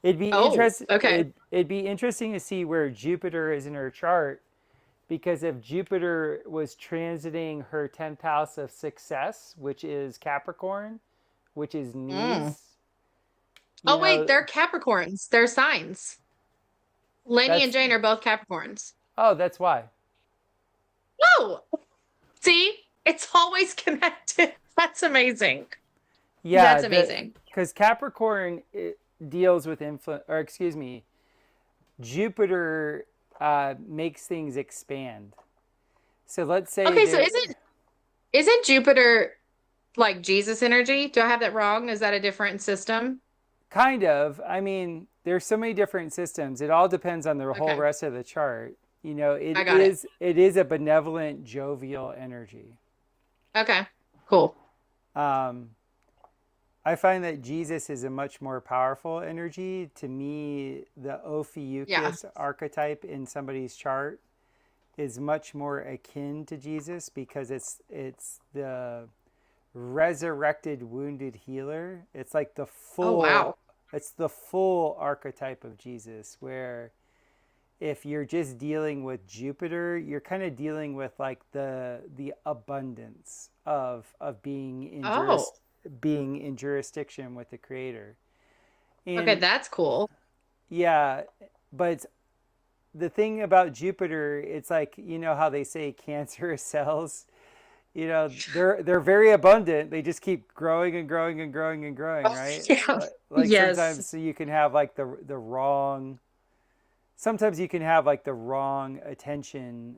It'd be Okay. It'd be interesting to see where Jupiter is in her chart, because if Jupiter was transiting her 10th house of success, which is Capricorn, which is knees, Oh, wait, they're Capricorns. They're signs. Lenny and that's Jane are both Capricorns. that's why. Oh, see, it's always connected. That's amazing. Yeah, That's amazing. Because Capricorn deals with Jupiter makes things expand. So let's say Okay, so isn't Jupiter like Jesus energy? Do I have that wrong? Is that a different system? kind of. I mean, there's so many different systems. It all depends on the whole Okay, rest of the chart. I got it. It is a benevolent, jovial energy. Okay, cool. Um, I find that Jesus is a much more powerful energy. To me, the Yeah. Ophiuchus archetype in somebody's chart is much more akin to Jesus, because it's the resurrected wounded healer. It's like Oh, wow. it's the full archetype of Jesus, where if you're just dealing with Jupiter, you're kind of dealing with like the abundance of Oh, being in jurisdiction with the creator. okay, And that's cool. yeah, but the thing about Jupiter, it's like, how they say cancerous cells, they're very abundant. They just keep growing and growing and growing and growing, right? Yeah. Like Yes. sometimes you can have like the wrong sometimes you can have like the wrong attention.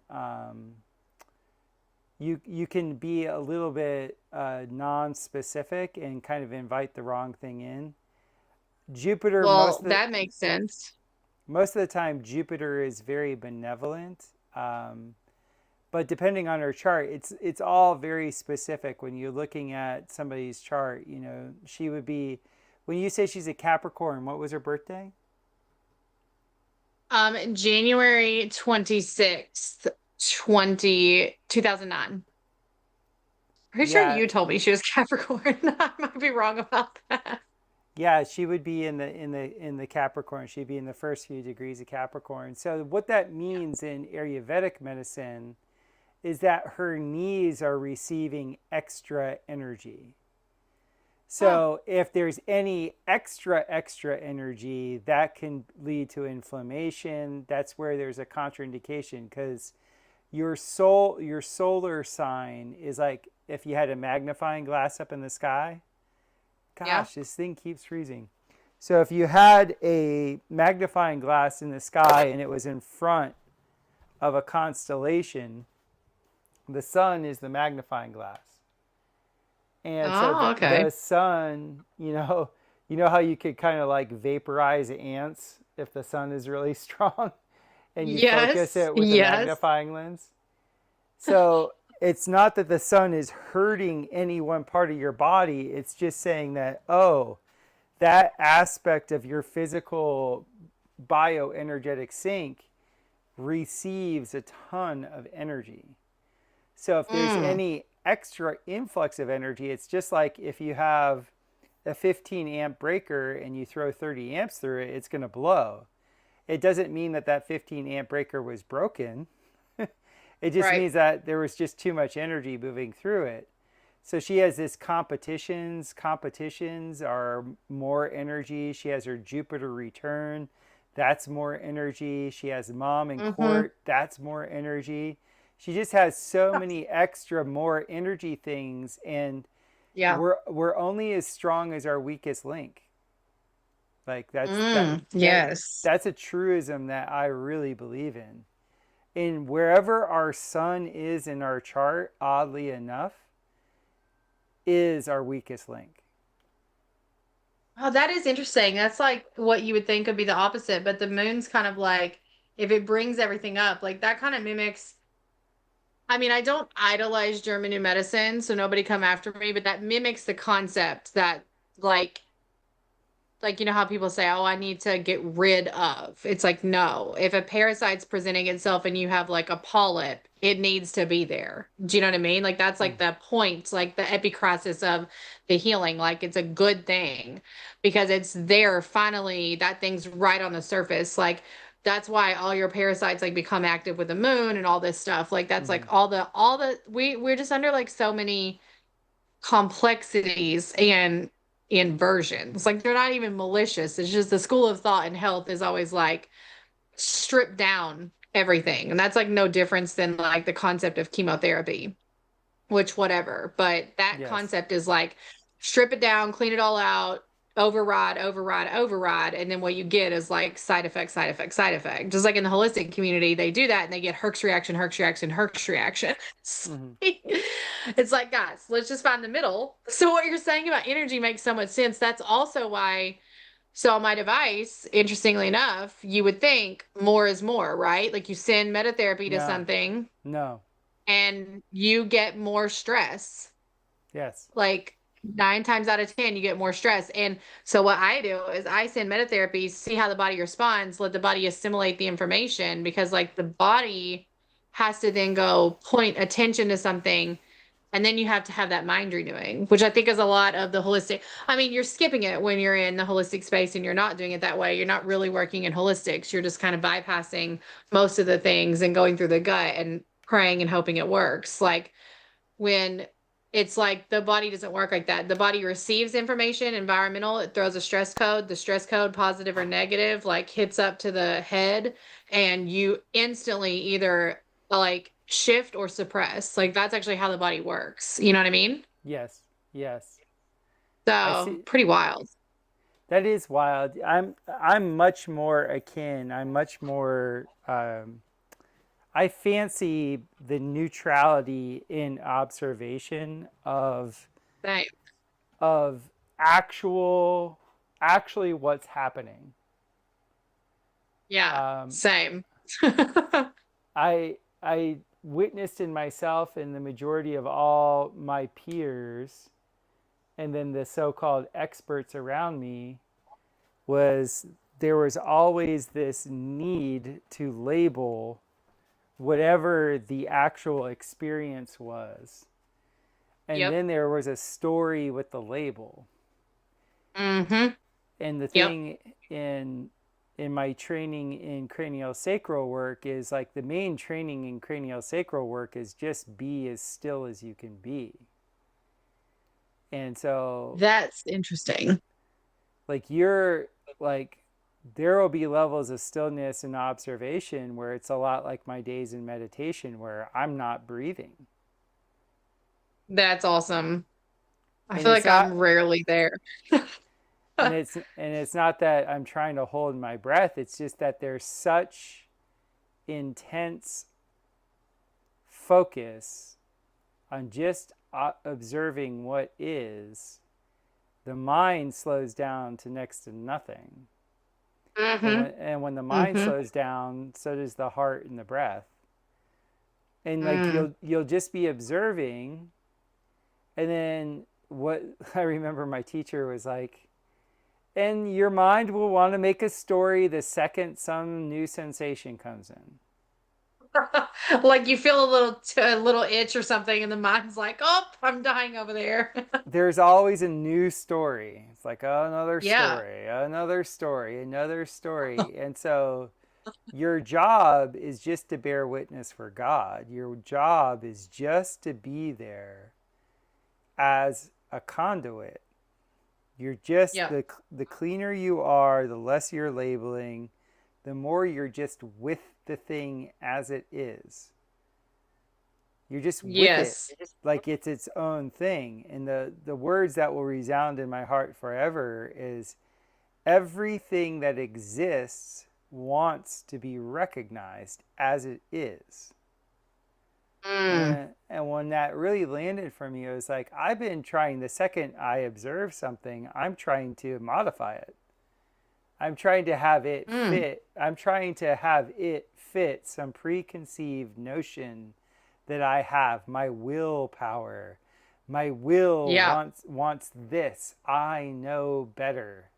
You can be a little bit non-specific and kind of invite the wrong thing in. Jupiter, Well, that makes sense. most of the time, Jupiter is very benevolent. But depending on her chart, it's all very specific. When you're looking at somebody's chart, she would be. When you say she's a Capricorn, what was her birthday? January 26th, 2009. Pretty sure Yeah, you told me she was Capricorn. I might be wrong about that. Yeah, she would be in the Capricorn. She'd be in the first few degrees of Capricorn. So what that means in Ayurvedic medicine is that her knees are receiving extra energy. Oh, So if there's any extra energy, that can lead to inflammation. That's where there's a contraindication, because your solar sign is like if you had a magnifying glass up in the sky. yeah. Gosh, this thing keeps freezing. So if you had a magnifying glass in the sky and it was in front of a constellation, the sun is the magnifying glass. And so Oh, the okay. sun, you know how you could kind of like vaporize ants if the sun is really strong and you focus Yes, it with a yes. magnifying lens. So it's not that the sun is hurting any one part of your body. It's just saying that, oh, that aspect of your physical bioenergetic sink receives a ton of energy. So if there's Mm, any extra influx of energy, it's just like if you have a 15 amp breaker and you throw 30 amps through it, it's going to blow. It doesn't mean that that 15 amp breaker was broken. It just right. means that there was just too much energy moving through it. So she has this competitions. Competitions are more energy. She has her Jupiter return. That's more energy. She has mom in Mm-hmm. court. That's more energy. She just has so many extra more energy things, and Yeah. we're only as strong as our weakest link. Like that Yes. that's a truism that I really believe in. And wherever our sun is in our chart, oddly enough, is our weakest link. Oh, that is interesting. That's like what you would think would be the opposite, but the moon's kind of like if it brings everything up, like that kind of mimics. I mean, I don't idolize German new medicine, so nobody come after me, but that mimics the concept that like you know how people say, "Oh, I need to get rid of." It's like, no. If a parasite's presenting itself and you have like a polyp, it needs to be there. Do you know what I mean? Like that's like Mm. the point, like the epicrasis of the healing. Like it's a good thing because it's there finally. That thing's right on the surface. Like that's why all your parasites like become active with the moon and all this stuff. Like that's like Hmm. all the we're just under like so many complexities and inversions. Like they're not even malicious. It's just the school of thought in health is always like strip down everything. And that's like no difference than like the concept of chemotherapy, which whatever. But that Yes. concept is like strip it down, clean it all out, override, override, override. And then what you get is like side effect, side effect, side effect. Just like in the holistic community, they do that and they get Herx reaction, Herx reaction, Herx reaction. Hmm. It's like, guys, let's just find the middle. So what you're saying about energy makes so much sense. That's also why so on my device, interestingly enough, you would think more is more, right? Like you send metatherapy to No. something No. and you get more stress. Yes. Like 9 times out of 10, you get more stress. And so what I do is I send metatherapy, see how the body responds, let the body assimilate the information because like the body has to then go point attention to something. And then you have to have that mind renewing, which I think is a lot of the holistic. I mean, you're skipping it when you're in the holistic space and you're not doing it that way. You're not really working in holistics. You're just kind of bypassing most of the things and going through the gut and praying and hoping it works. Like when it's like the body doesn't work like that. The body receives information, environmental, it throws a stress code. The stress code, positive or negative, like hits up to the head, and you instantly either like shift or suppress. Like that's actually how the body works. You know what I mean? Yes. Yes. I So see. pretty wild. That is wild. I'm much more akin. I'm much more. I fancy the neutrality in observation Same. of actually what's happening. Yeah. Um, Same. I witnessed in myself and the majority of all my peers, and then the so-called experts around me, was there was always this need to label whatever the actual experience was. And Yep. then there was a story with the label. Mm-hmm. And the Yep. thing in my training in craniosacral work is like the main training in craniosacral work is just be as still as you can be. And so That's interesting. like you're like there will be levels of stillness and observation where it's a lot like my days in meditation where I'm not breathing. That's awesome. I And feel it's like not I'm rarely there. and it's not that I'm trying to hold my breath, it's just that there's such intense focus on just observing what is. The mind slows down to next to nothing. Mm-hmm. And when the mind Mm-hmm. slows down, so does the heart and the breath. And like Mm. you'll just be observing, and then what I remember my teacher was like, and your mind will want to make a story the second some new sensation comes in. Like you feel a little itch or something, and the mind's like, "Oh, I'm dying over there." There's always a new story. It's like, oh, another Yeah. story, another story, another story. And so your job is just to bear witness for God. Your job is just to be there as a conduit. You're just Yeah. the cleaner you are, the less you're labeling, the more you're just with the thing as it is. You're just with it Yes. like it's its own thing. And the words that will resound in my heart forever is everything that exists wants to be recognized as it is. Mm. And when that really landed for me, it was like, I've been trying, the second I observe something, I'm trying to modify it. I'm trying to have it Mm. fit. I'm trying to have it fit some preconceived notion that I have, my willpower. My will Yeah. wants this. I know better.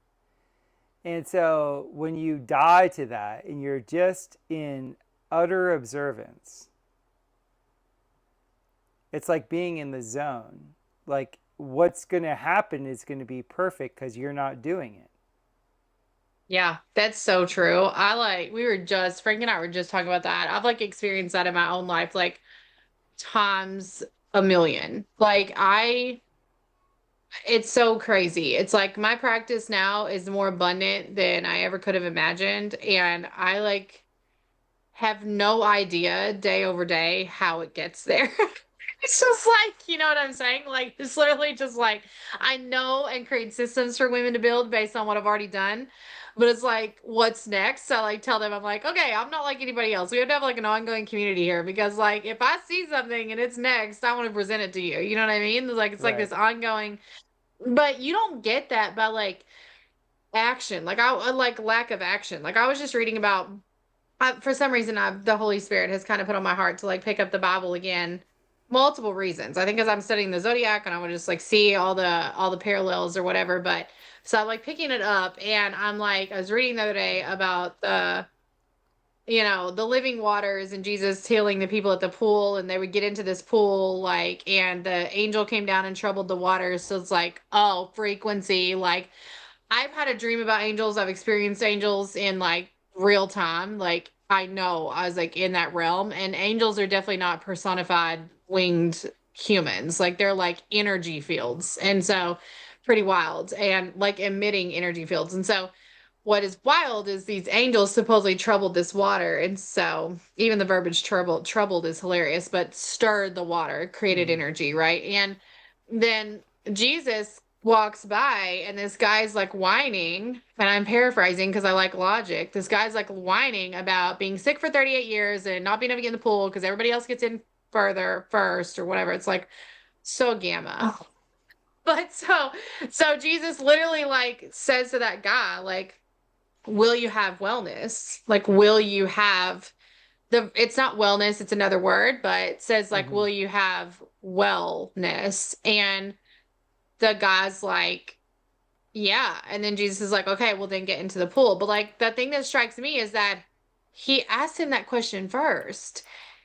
And so when you die to that and you're just in utter observance, it's like being in the zone. Like what's going to happen is going to be perfect because you're not doing it. Yeah, that's so true. Frank and I were just talking about that. I've like experienced that in my own life, like times a million. It's so crazy. It's like my practice now is more abundant than I ever could have imagined. And I like have no idea day over day how it gets there. It's just like, you know what I'm saying? Like, it's literally just like, I know and create systems for women to build based on what I've already done. But it's like, what's next? I like tell them, I'm like, okay, I'm not like anybody else. We have to have like an ongoing community here because, like, if I see something and it's next, I want to present it to you. You know what I mean? It's like Right. this ongoing, but you don't get that by like action. Like, I like lack of action. Like, I was just reading about for some reason, the Holy Spirit has kind of put on my heart to like pick up the Bible again. Multiple reasons. I think as I'm studying the zodiac and I would just like see all the parallels or whatever. But so I'm like picking it up and I'm like, I was reading the other day about the living waters and Jesus healing the people at the pool, and they would get into this pool, like, and the angel came down and troubled the waters. So it's like, oh, frequency, like I've had a dream about angels. I've experienced angels in like real time. Like I know I was like in that realm, and angels are definitely not personified winged humans. Like they're like energy fields. And so pretty wild and like emitting energy fields. And so what is wild is these angels supposedly troubled this water. And so even the verbiage troubled is hilarious, but stirred the water, created Mm-hmm. energy, right? And then Jesus walks by and this guy's like whining, and I'm paraphrasing because I like logic. This guy's like whining about being sick for 38 years and not being able to get in the pool because everybody else gets in further first or whatever. It's like so gamma. But so Jesus literally like says to that guy, like, will you have wellness? Like, will you have it's not wellness, it's another word, but it says like, Mm-hmm. will you have wellness? And the guy's like, yeah. And then Jesus is like, okay, well then get into the pool. But like the thing that strikes me is that he asked him that question first.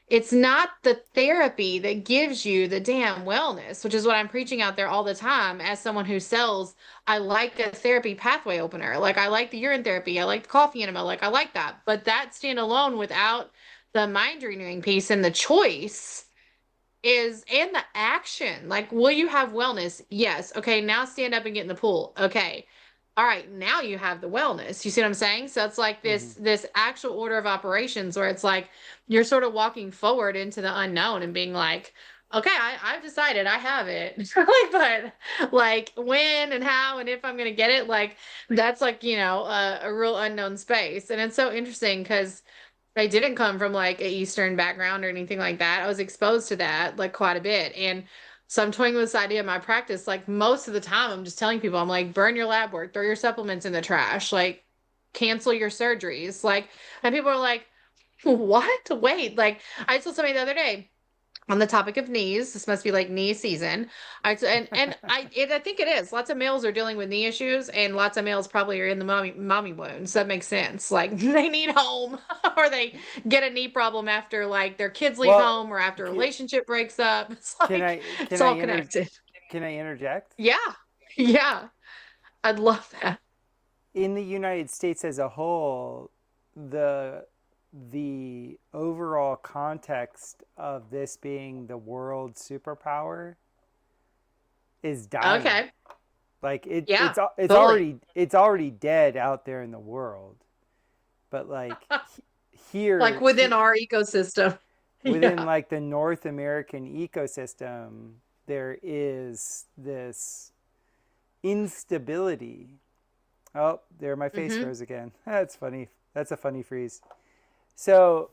It's not the therapy that gives you the damn wellness, which is what I'm preaching out there all the time as someone who sells. I like a therapy pathway opener. Like I like the urine therapy. I like the coffee enema. Like I like that. But that stand alone without the mind renewing piece and the choice is and the action. Like, will you have wellness? Yes. Okay, now stand up and get in the pool. Okay. All right, now you have the wellness. You see what I'm saying? So it's like Mm-hmm. this actual order of operations where it's like you're sort of walking forward into the unknown and being like, okay, I've decided I have it. Like, but like when and how and if I'm gonna get it, like that's like, a real unknown space. And it's so interesting because I didn't come from like a Eastern background or anything like that. I was exposed to that like quite a bit. And so I'm toying with this idea in my practice. Like most of the time, I'm just telling people, I'm like, burn your lab work, throw your supplements in the trash, like cancel your surgeries. Like, and people are like, what? Wait, like I told somebody the other day, on the topic of knees, this must be like knee season. I think it is. Lots of males are dealing with knee issues, and lots of males probably are in the mommy wounds. That makes sense. Like they need home, or they get a knee problem after like their kids leave Well, home, or after a can, relationship breaks up. It's can like I it's can I all inter connected. can I interject? Yeah, yeah. I'd love that. In the United States as a whole, the the overall context of this being the world superpower is dying. Okay. Like Yeah. Fully. it's already dead out there in the world. But like Like here, within our ecosystem. within Yeah. like the North American ecosystem, there is this instability. Oh, there my face Hmm. froze again. That's funny. That's a funny freeze. So,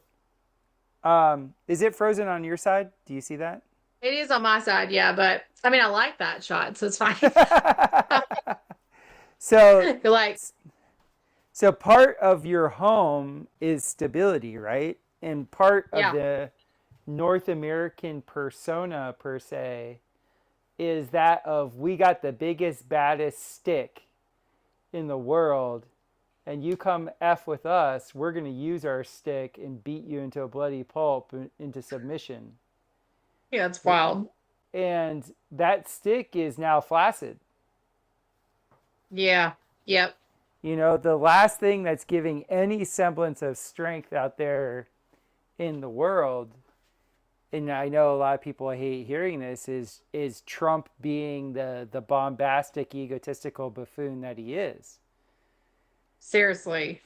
is it frozen on your side? Do you see that? It is on my side, yeah, but I mean, I like that shot, so it's fine. so, You're like, so part of your home is stability, right? And part of yeah. the North American persona per se is that of we got the biggest, baddest stick in the world, and you come F with us, we're going to use our stick and beat you into a bloody pulp, into submission. Yeah, it's wild. And that stick is now flaccid. Yeah. Yep. You know, the last thing that's giving any semblance of strength out there in the world, and I know a lot of people hate hearing this, is Trump being the bombastic, egotistical buffoon that he is. Seriously.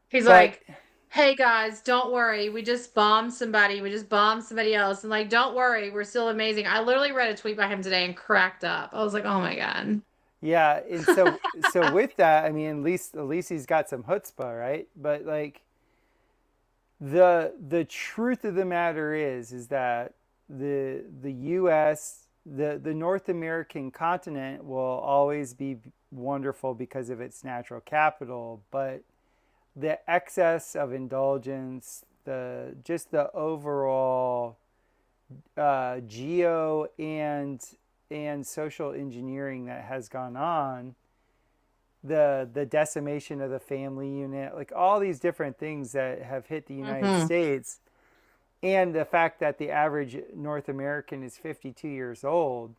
He's But like, hey guys, don't worry. We just bombed somebody. We just bombed somebody else. And like, don't worry, we're still amazing. I literally read a tweet by him today and cracked up. I was like, oh my God. yeah, and so with that, I mean, at least he's got some chutzpah, right? But like the truth of the matter is that the U.S. The North American continent will always be wonderful because of its natural capital, but the excess of indulgence, the overall geo and social engineering that has gone on, the decimation of the family unit, like all these different things that have hit the United Hmm. States, and the fact that the average North American is 52 years old,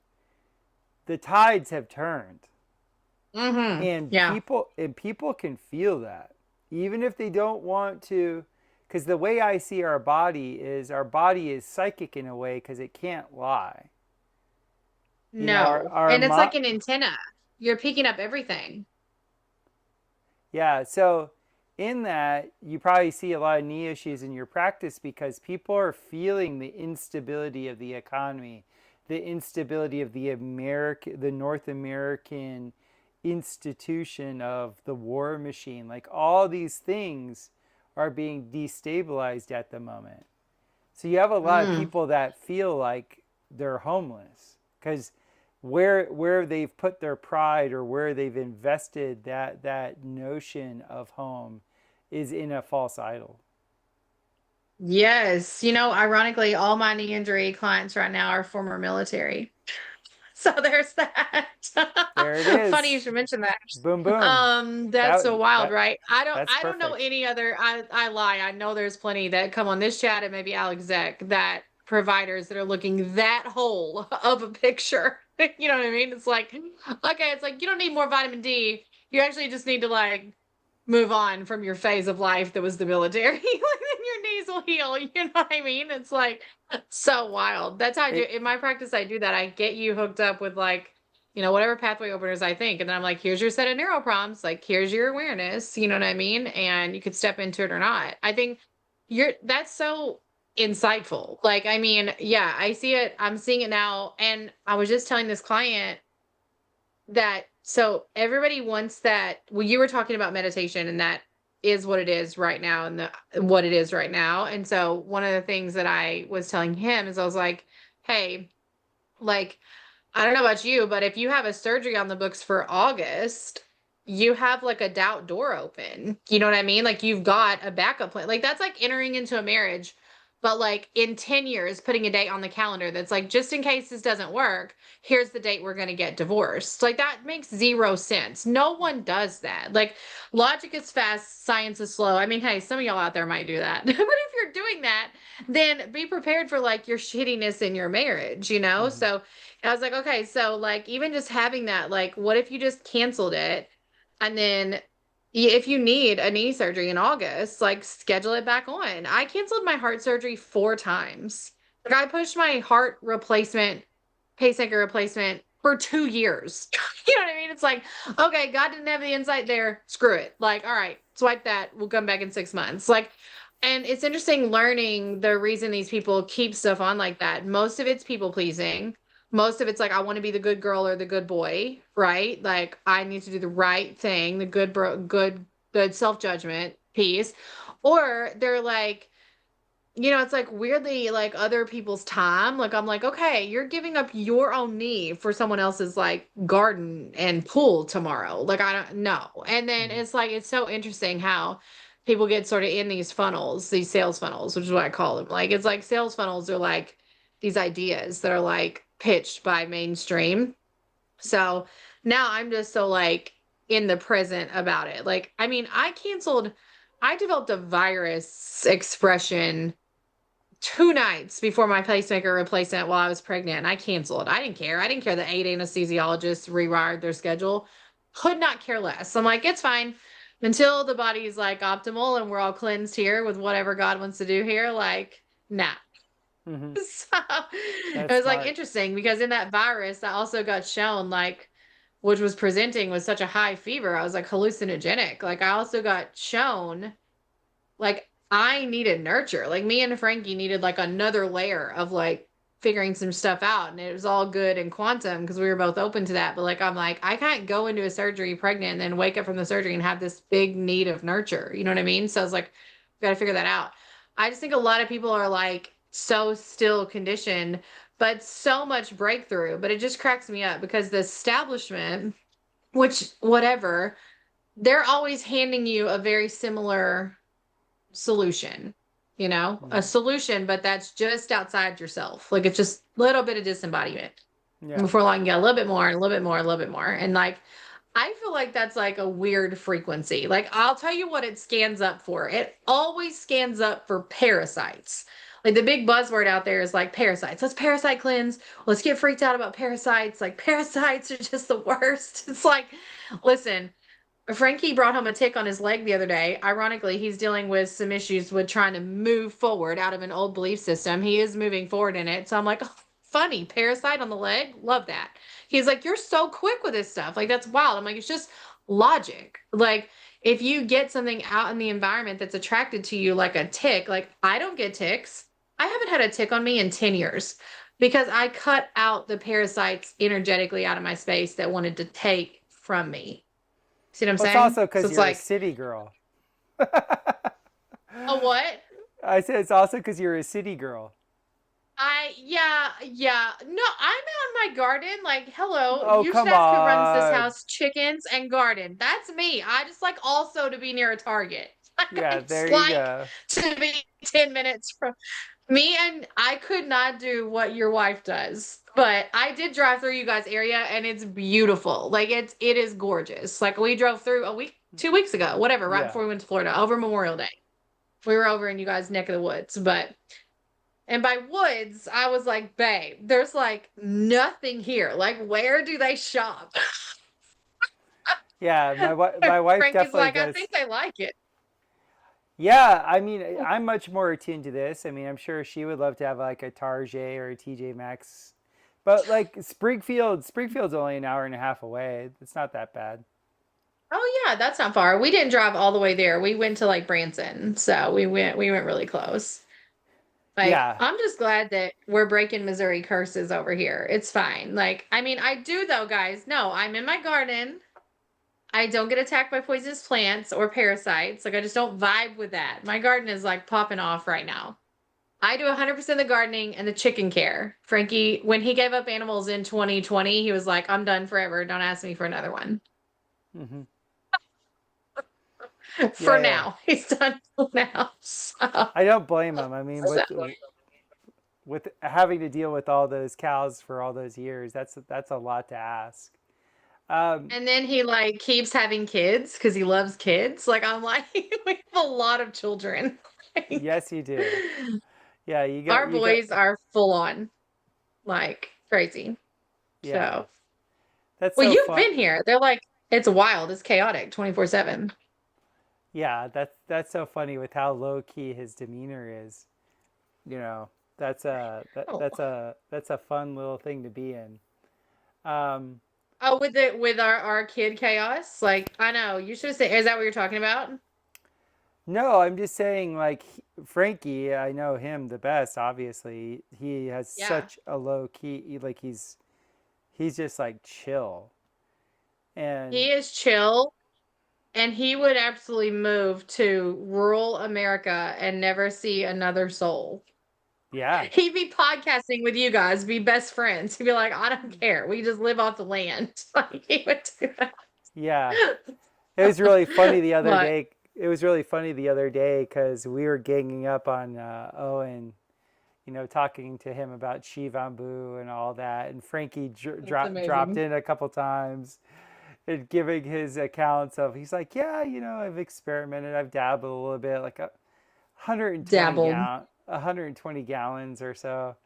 the tides have turned, Hmm. and Yeah. people can feel that, even if they don't want to. Because the way I see our body is psychic in a way because it can't lie. You know, No. And it's like an antenna. You're picking up everything. yeah. So in that, you probably see a lot of knee issues in your practice because people are feeling the instability of the economy, the instability of the North American institution of the war machine. Like all these things are being destabilized at the moment. So you have a lot of Mm. people that feel like they're homeless because where they've put their pride or where they've invested that notion of home is in a false idol. Yes. Ironically, all my knee injury clients right now are former military. So there's that. There it is. Funny you should mention that. Boom, boom. That's so wild, right? That's I don't know perfect. any other. I lie. I know there's plenty that come on this chat and maybe Alex Zek, that providers that are looking that whole of a picture. You know what I mean? It's like, okay, it's like you don't need more vitamin D. You actually just need to like move on from your phase of life that was the military. Like then your knees will heal. You know what I mean? It's like so wild. That's how I do in my practice. I do that. I get you hooked up with like, you know, whatever pathway openers I think. And then I'm like, here's your set of neuro prompts. Like, here's your awareness. You know what I mean? And you could step into it or not. I think that's so insightful. Like, I mean, yeah, I see it. I'm seeing it now. And I was just telling this client that, so everybody wants that. Well, you were talking about meditation, and that is what it is right now, and what it is right now. And so one of the things that I was telling him is I was like, hey, like, I don't know about you, but if you have a surgery on the books for August, you have like a doubt door open. You know what I mean? Like you've got a backup plan. Like that's like entering into a marriage, but like in 10 years, putting a date on the calendar that's like, just in case this doesn't work, here's the date we're going to get divorced. Like that makes zero sense. No one does that. Like logic is fast, science is slow. I mean, hey, some of y'all out there might do that. But if you're doing that, then be prepared for like your shittiness in your marriage, you know? Mm-hmm. So I was like, okay, so like even just having that, like, what if you just canceled it? And then if you need a knee surgery in August, like schedule it back on. I canceled my heart surgery 4 times. Like I pushed my heart replacement, pacemaker replacement for 2 years. You know what I mean? It's like, okay, God didn't have the insight there. Screw it. Like, all right, swipe that. We'll come back in 6 months. Like, and it's interesting learning the reason these people keep stuff on like that. Most of it's people pleasing. Most of it's like, I want to be the good girl or the good boy, right? Like I need to do the right thing, the good self-judgment piece. Or they're like, you know, it's like weirdly like other people's time. Like I'm like, okay, you're giving up your own knee for someone else's like garden and pool tomorrow. Like I don't know. And then Mm-hmm. it's like it's so interesting how people get sort of in these funnels, these sales funnels, which is what I call them. Like it's like sales funnels are like these ideas that are like pitched by mainstream. So now I'm just so like in the present about it. Like, I mean, I developed a virus expression 2 nights before my pacemaker replacement while I was pregnant. And I canceled. I didn't care. I didn't care that 8 anesthesiologists rewired their schedule. Could not care less. I'm like, it's fine until the body's like optimal and we're all cleansed here with whatever God wants to do here. Like, nah. Mm-hmm. So it was like Smart. interesting because in that virus, I also got shown like, which was presenting with such a high fever. I was like hallucinogenic. Like I also got shown like I needed nurture. Like me and Frankie needed like another layer of like figuring some stuff out. And it was all good in quantum because we were both open to that. But like, I'm like, I can't go into a surgery pregnant and then wake up from the surgery and have this big need of nurture. You know what I mean? So I was like, we got to figure that out. I just think a lot of people are like so still conditioned, but so much breakthrough. But it just cracks me up because the establishment, which whatever, they're always handing you a very similar solution, you know, a Mm-hmm. solution, but that's just outside yourself. Like it's just a little bit of disembodiment. And Yeah. before long, you get a little bit more, and a little bit more, a little bit more. And like, I feel like that's like a weird frequency. Like, I'll tell you what it scans up for. It always scans up for parasites. Like the big buzzword out there is like parasites. Let's parasite cleanse. Let's get freaked out about parasites. Like parasites are just the worst. It's like, listen, Frankie brought home a tick on his leg the other day. Ironically, he's dealing with some issues with trying to move forward out of an old belief system. He is moving forward in it. So I'm like, oh, funny, parasite on the leg. Love that. He's like, you're so quick with this stuff. Like, that's wild. I'm like, it's just logic. Like, if you get something out in the environment that's attracted to you, like a tick, like I don't get ticks. I haven't had a tick on me in 10 years because I cut out the parasites energetically out of my space that wanted to take from me. See what I'm Well, it's saying? also So because it's you're a like, city girl. a what? I said it's also because you're a city girl. Yeah. No, I'm out in my garden. Like, hello, Oh, you should come ask who runs this on. house, chickens and garden. That's me. I just like also to be near a Target. Yeah, It's there you like go. to be 10 minutes from me, and I could not do what your wife does. But I did drive through you guys' area and it's beautiful. Like it is gorgeous. Like we drove through a week, 2 weeks ago, whatever, right Yeah. before we went to Florida, over Memorial Day. We were over in you guys' neck of the woods. And by woods, I was like, babe, there's like nothing here. Like, where do they shop? Yeah, my wife Frank is definitely like, I does. think they like it. Yeah, I mean, I'm much more attuned to this. I mean, I'm sure she would love to have like a Target or a TJ Maxx. But like Springfield's only an hour and a half away. It's not that bad. Oh yeah, that's not far. We didn't drive all the way there. We went to like Branson. So we went really close. Like, Yeah. I'm just glad that we're breaking Missouri curses over here. It's fine. Like, I mean, I do though, guys. No, I'm in my garden. I don't get attacked by poisonous plants or parasites. Like, I just don't vibe with that. My garden is like popping off right now. I do 100% the gardening and the chicken care. Frankie, when he gave up animals in 2020, he was like, I'm done forever. Don't ask me for another one. Hmm. For Yeah, yeah. now. He's done for now. So, I don't blame him. I mean, so. with having to deal with all those cows for all those years, that's a lot to ask. Um, And then he like keeps having kids because he loves kids. Like I'm like, we have a lot of children. Like, yes, you do. Yeah, our you got boys are full on, like crazy. yeah. So, That's well, so you've fun. been here. They're like, it's wild, it's chaotic, 24/7. Yeah, that's so funny with how low key his demeanor is. You know, Oh, that's a fun little thing to be in. Um, oh, with our kid chaos. Like I know you should have said. Is that what you're talking about? no, I'm just saying, like Frankie, I know him the best. Obviously, he has Yeah, such a low key. Like he's just like chill, and he is chill. And he would absolutely move to rural America and never see another soul. yeah, He'd be podcasting with you guys, be best friends. He'd be like, I don't care. We just live off the land. Like he would do that. yeah. It was really funny the other But day. It was really funny the other day because we were ganging up on Owen, talking to him about Shivambu and all that. And Frankie it's dropped amazing. in a couple times and giving his accounts of, he's like, yeah, I've experimented, I've dabbled a little bit, like Dabbled. 120 gallons or so.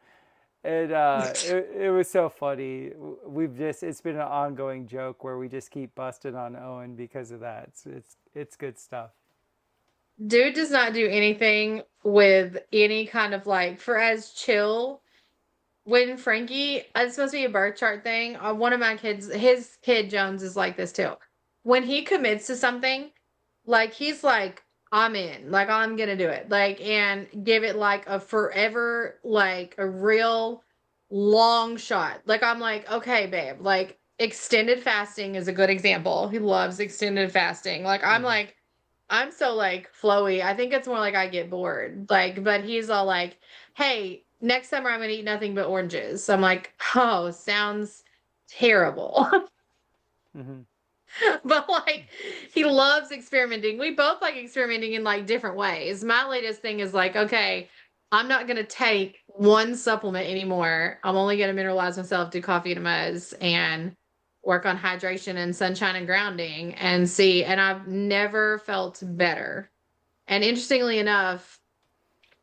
And it was so funny. It's been an ongoing joke where we just keep busting on Owen because of that. It's good stuff. Dude does not do anything with any kind of like for as chill. When Frankie, it's supposed to be a birth chart thing. One of my kids, his kid Jones is like this too. When he commits to something, like he's like, I'm in, like I'm gonna do it, like and give it like a forever, like a real long shot. Like I'm like, okay, babe, like extended fasting is a good example. He loves extended fasting. Like I'm Hmm. like, I'm so like flowy. I think it's more like I get bored. Like, but he's all like, hey, next summer I'm gonna eat nothing but oranges. I'm like, oh, sounds terrible. Hmm. But like he loves experimenting. We both like experimenting in like different ways. My latest thing is like, okay, I'm not gonna take one supplement anymore. I'm only gonna mineralize myself, do coffee enemas, and work on hydration and sunshine and grounding and see. And I've never felt better. And interestingly enough,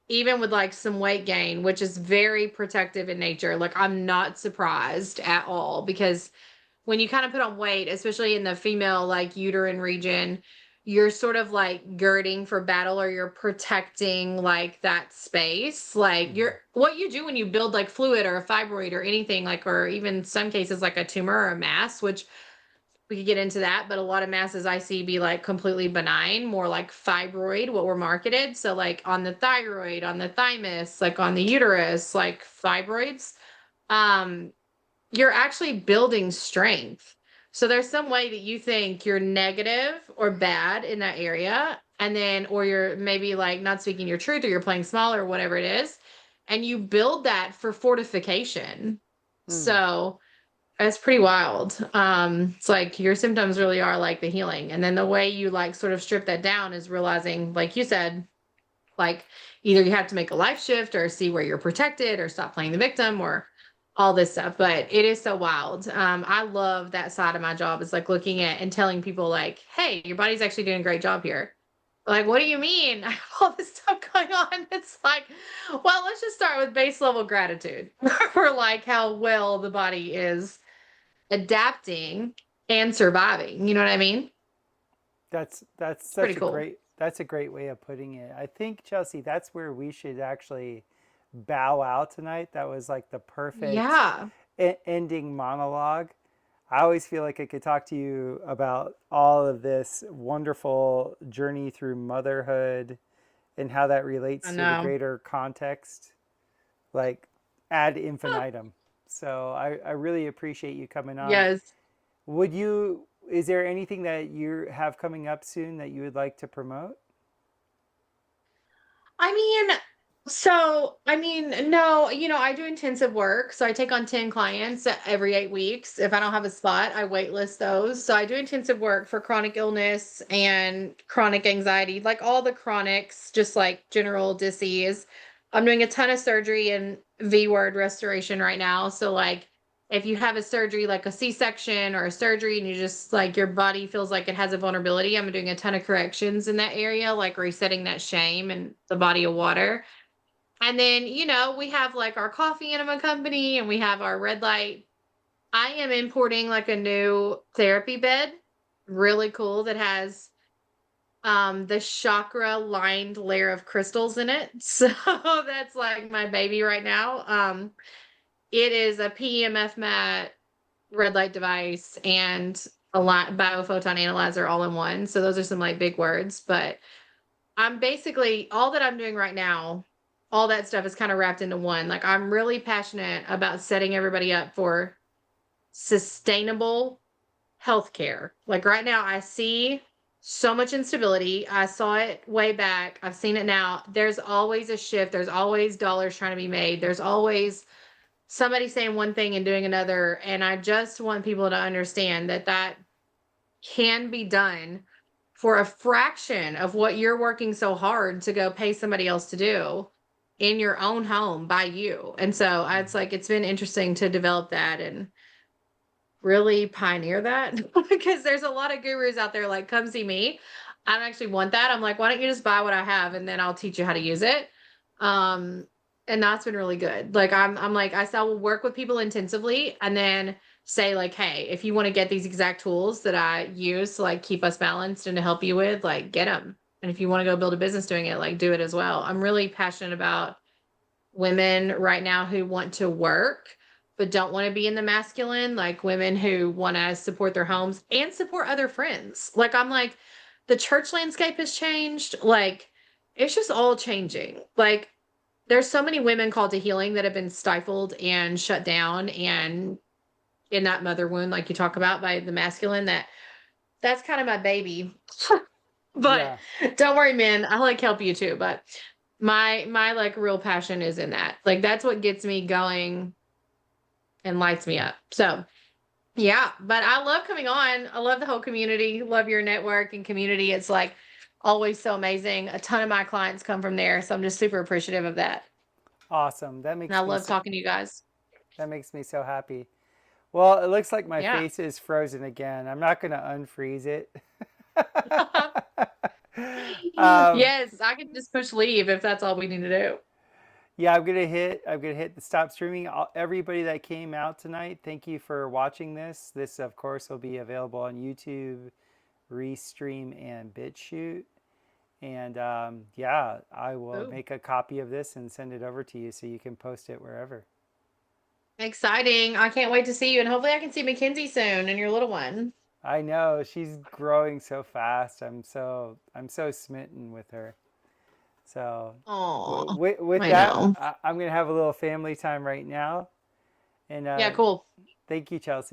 even with like some weight gain, which is very protective in nature, like I'm not surprised at all because when you kind of put on weight, especially in the female like uterine region, you're sort of like girding for battle or you're protecting like that space. Like Hmm. you're what you do when you build like fluid or a fibroid or anything like or even some cases like a tumor or a mass, which we could get into that, but a lot of masses I see be like completely benign, more like fibroid, what we're marketed. So like on the thyroid, on the thymus, like on the uterus, like fibroids. Um, you're actually building strength. So there's some way that you think you're negative or bad in that area, and then, or you're maybe like not speaking your truth or you're playing small or whatever it is, and you build that for fortification. Mm. So It's pretty wild. It's like your symptoms really are like the healing. And then the way you like sort of strip that down is realizing, like you said, like either you have to make a life shift or see where you're protected or stop playing the victim or all this stuff. But it is so wild. I love that side of my job is like looking at and telling people like, hey, your body's actually doing a great job here. Like, what do you mean? I have all this stuff going on. It's like, well, let's just start with base level gratitude for like how well the body is adapting and surviving. You know what I mean? That's Pretty such a cool. great way of putting it. I think, Chelsea, that's where we should actually bow out tonight. That was like the perfect Yeah. ending monologue. I always feel like I could talk to you about all of this wonderful journey through motherhood and how that I relates to the know. greater context, like ad infinitum. So I really appreciate you coming on. Yes. Is there anything that you have coming up soon that you would like to promote? I mean, no, I do intensive work. So I take on 10 clients every 8 weeks. If I don't have a spot, I waitlist those. So I do intensive work for chronic illness and chronic anxiety, like all the chronics, just like general disease. I'm doing a ton of surgery and V word restoration right now. So like if you have a surgery like a C-section or a surgery and you just like your body feels like it has a vulnerability, I'm doing a ton of corrections in that area, like resetting that shame and the body of water. And then, we have like our coffee enema company and we have our red light. I am importing like a new therapy bed, really cool, that has the chakra lined layer of crystals in it. So that's like my baby right now. It is a PEMF mat, red light device, and a lot biophoton analyzer all in one. So those are some like big words, but I'm basically all that I'm doing right now, all that stuff is kind of wrapped into one. Like I'm really passionate about setting everybody up for sustainable healthcare. Like right now I see so much instability. I saw it way back. I've seen it now. There's always a shift. There's always dollars trying to be made. There's always somebody saying one thing and doing another. And I just want people to understand that that can be done for a fraction of what you're working so hard to go pay somebody else to do in your own home by you. And so it's like it's been interesting to develop that and really pioneer that because there's a lot of gurus out there like come see me. I don't actually want that. I'm like, why don't you just buy what I have and then I'll teach you how to use it. Um and that's been really good. Like I'm like I will work with people intensively and then say like, hey, if you want to get these exact tools that I use to like keep us balanced and to help you with, like get them. And if you want to go build a business doing it, like do it as well. I'm really passionate about women right now who want to work but don't want to be in the masculine, like women who want to support their homes and support other friends. Like I'm like the church landscape has changed. Like it's just all changing. Like there's so many women called to healing that have been stifled and shut down and in that mother wound like you talk about by the masculine that's kind of my baby. But Yeah. don't worry, men, I'll like help you too. But my like real passion is in that. Like that's what gets me going and lights me up. So yeah, but I love coming on. I love the whole community, love your network and community. It's like always so amazing. A ton of my clients come from there. So I'm just super appreciative of that. Awesome. And I love talking to you guys. That makes me so happy. Well, it looks like my Yeah. face is frozen again. I'm not going to unfreeze it. um, Yes, I can just push leave if that's all we need to do. yeah, I'm gonna hit the stop streaming. Everybody that came out tonight, thank you for watching this. This, of course, will be available on YouTube, Restream, and BitChute. And yeah, I will Ooh, make a copy of this and send it over to you so you can post it wherever. exciting. I can't wait to see you. And hopefully I can see Mackenzie soon and your little one. I know she's growing so fast. I'm so smitten with her. So Oh, with I that, know. I'm gonna have a little family time right now. And Yeah, cool. thank you, Chelsea.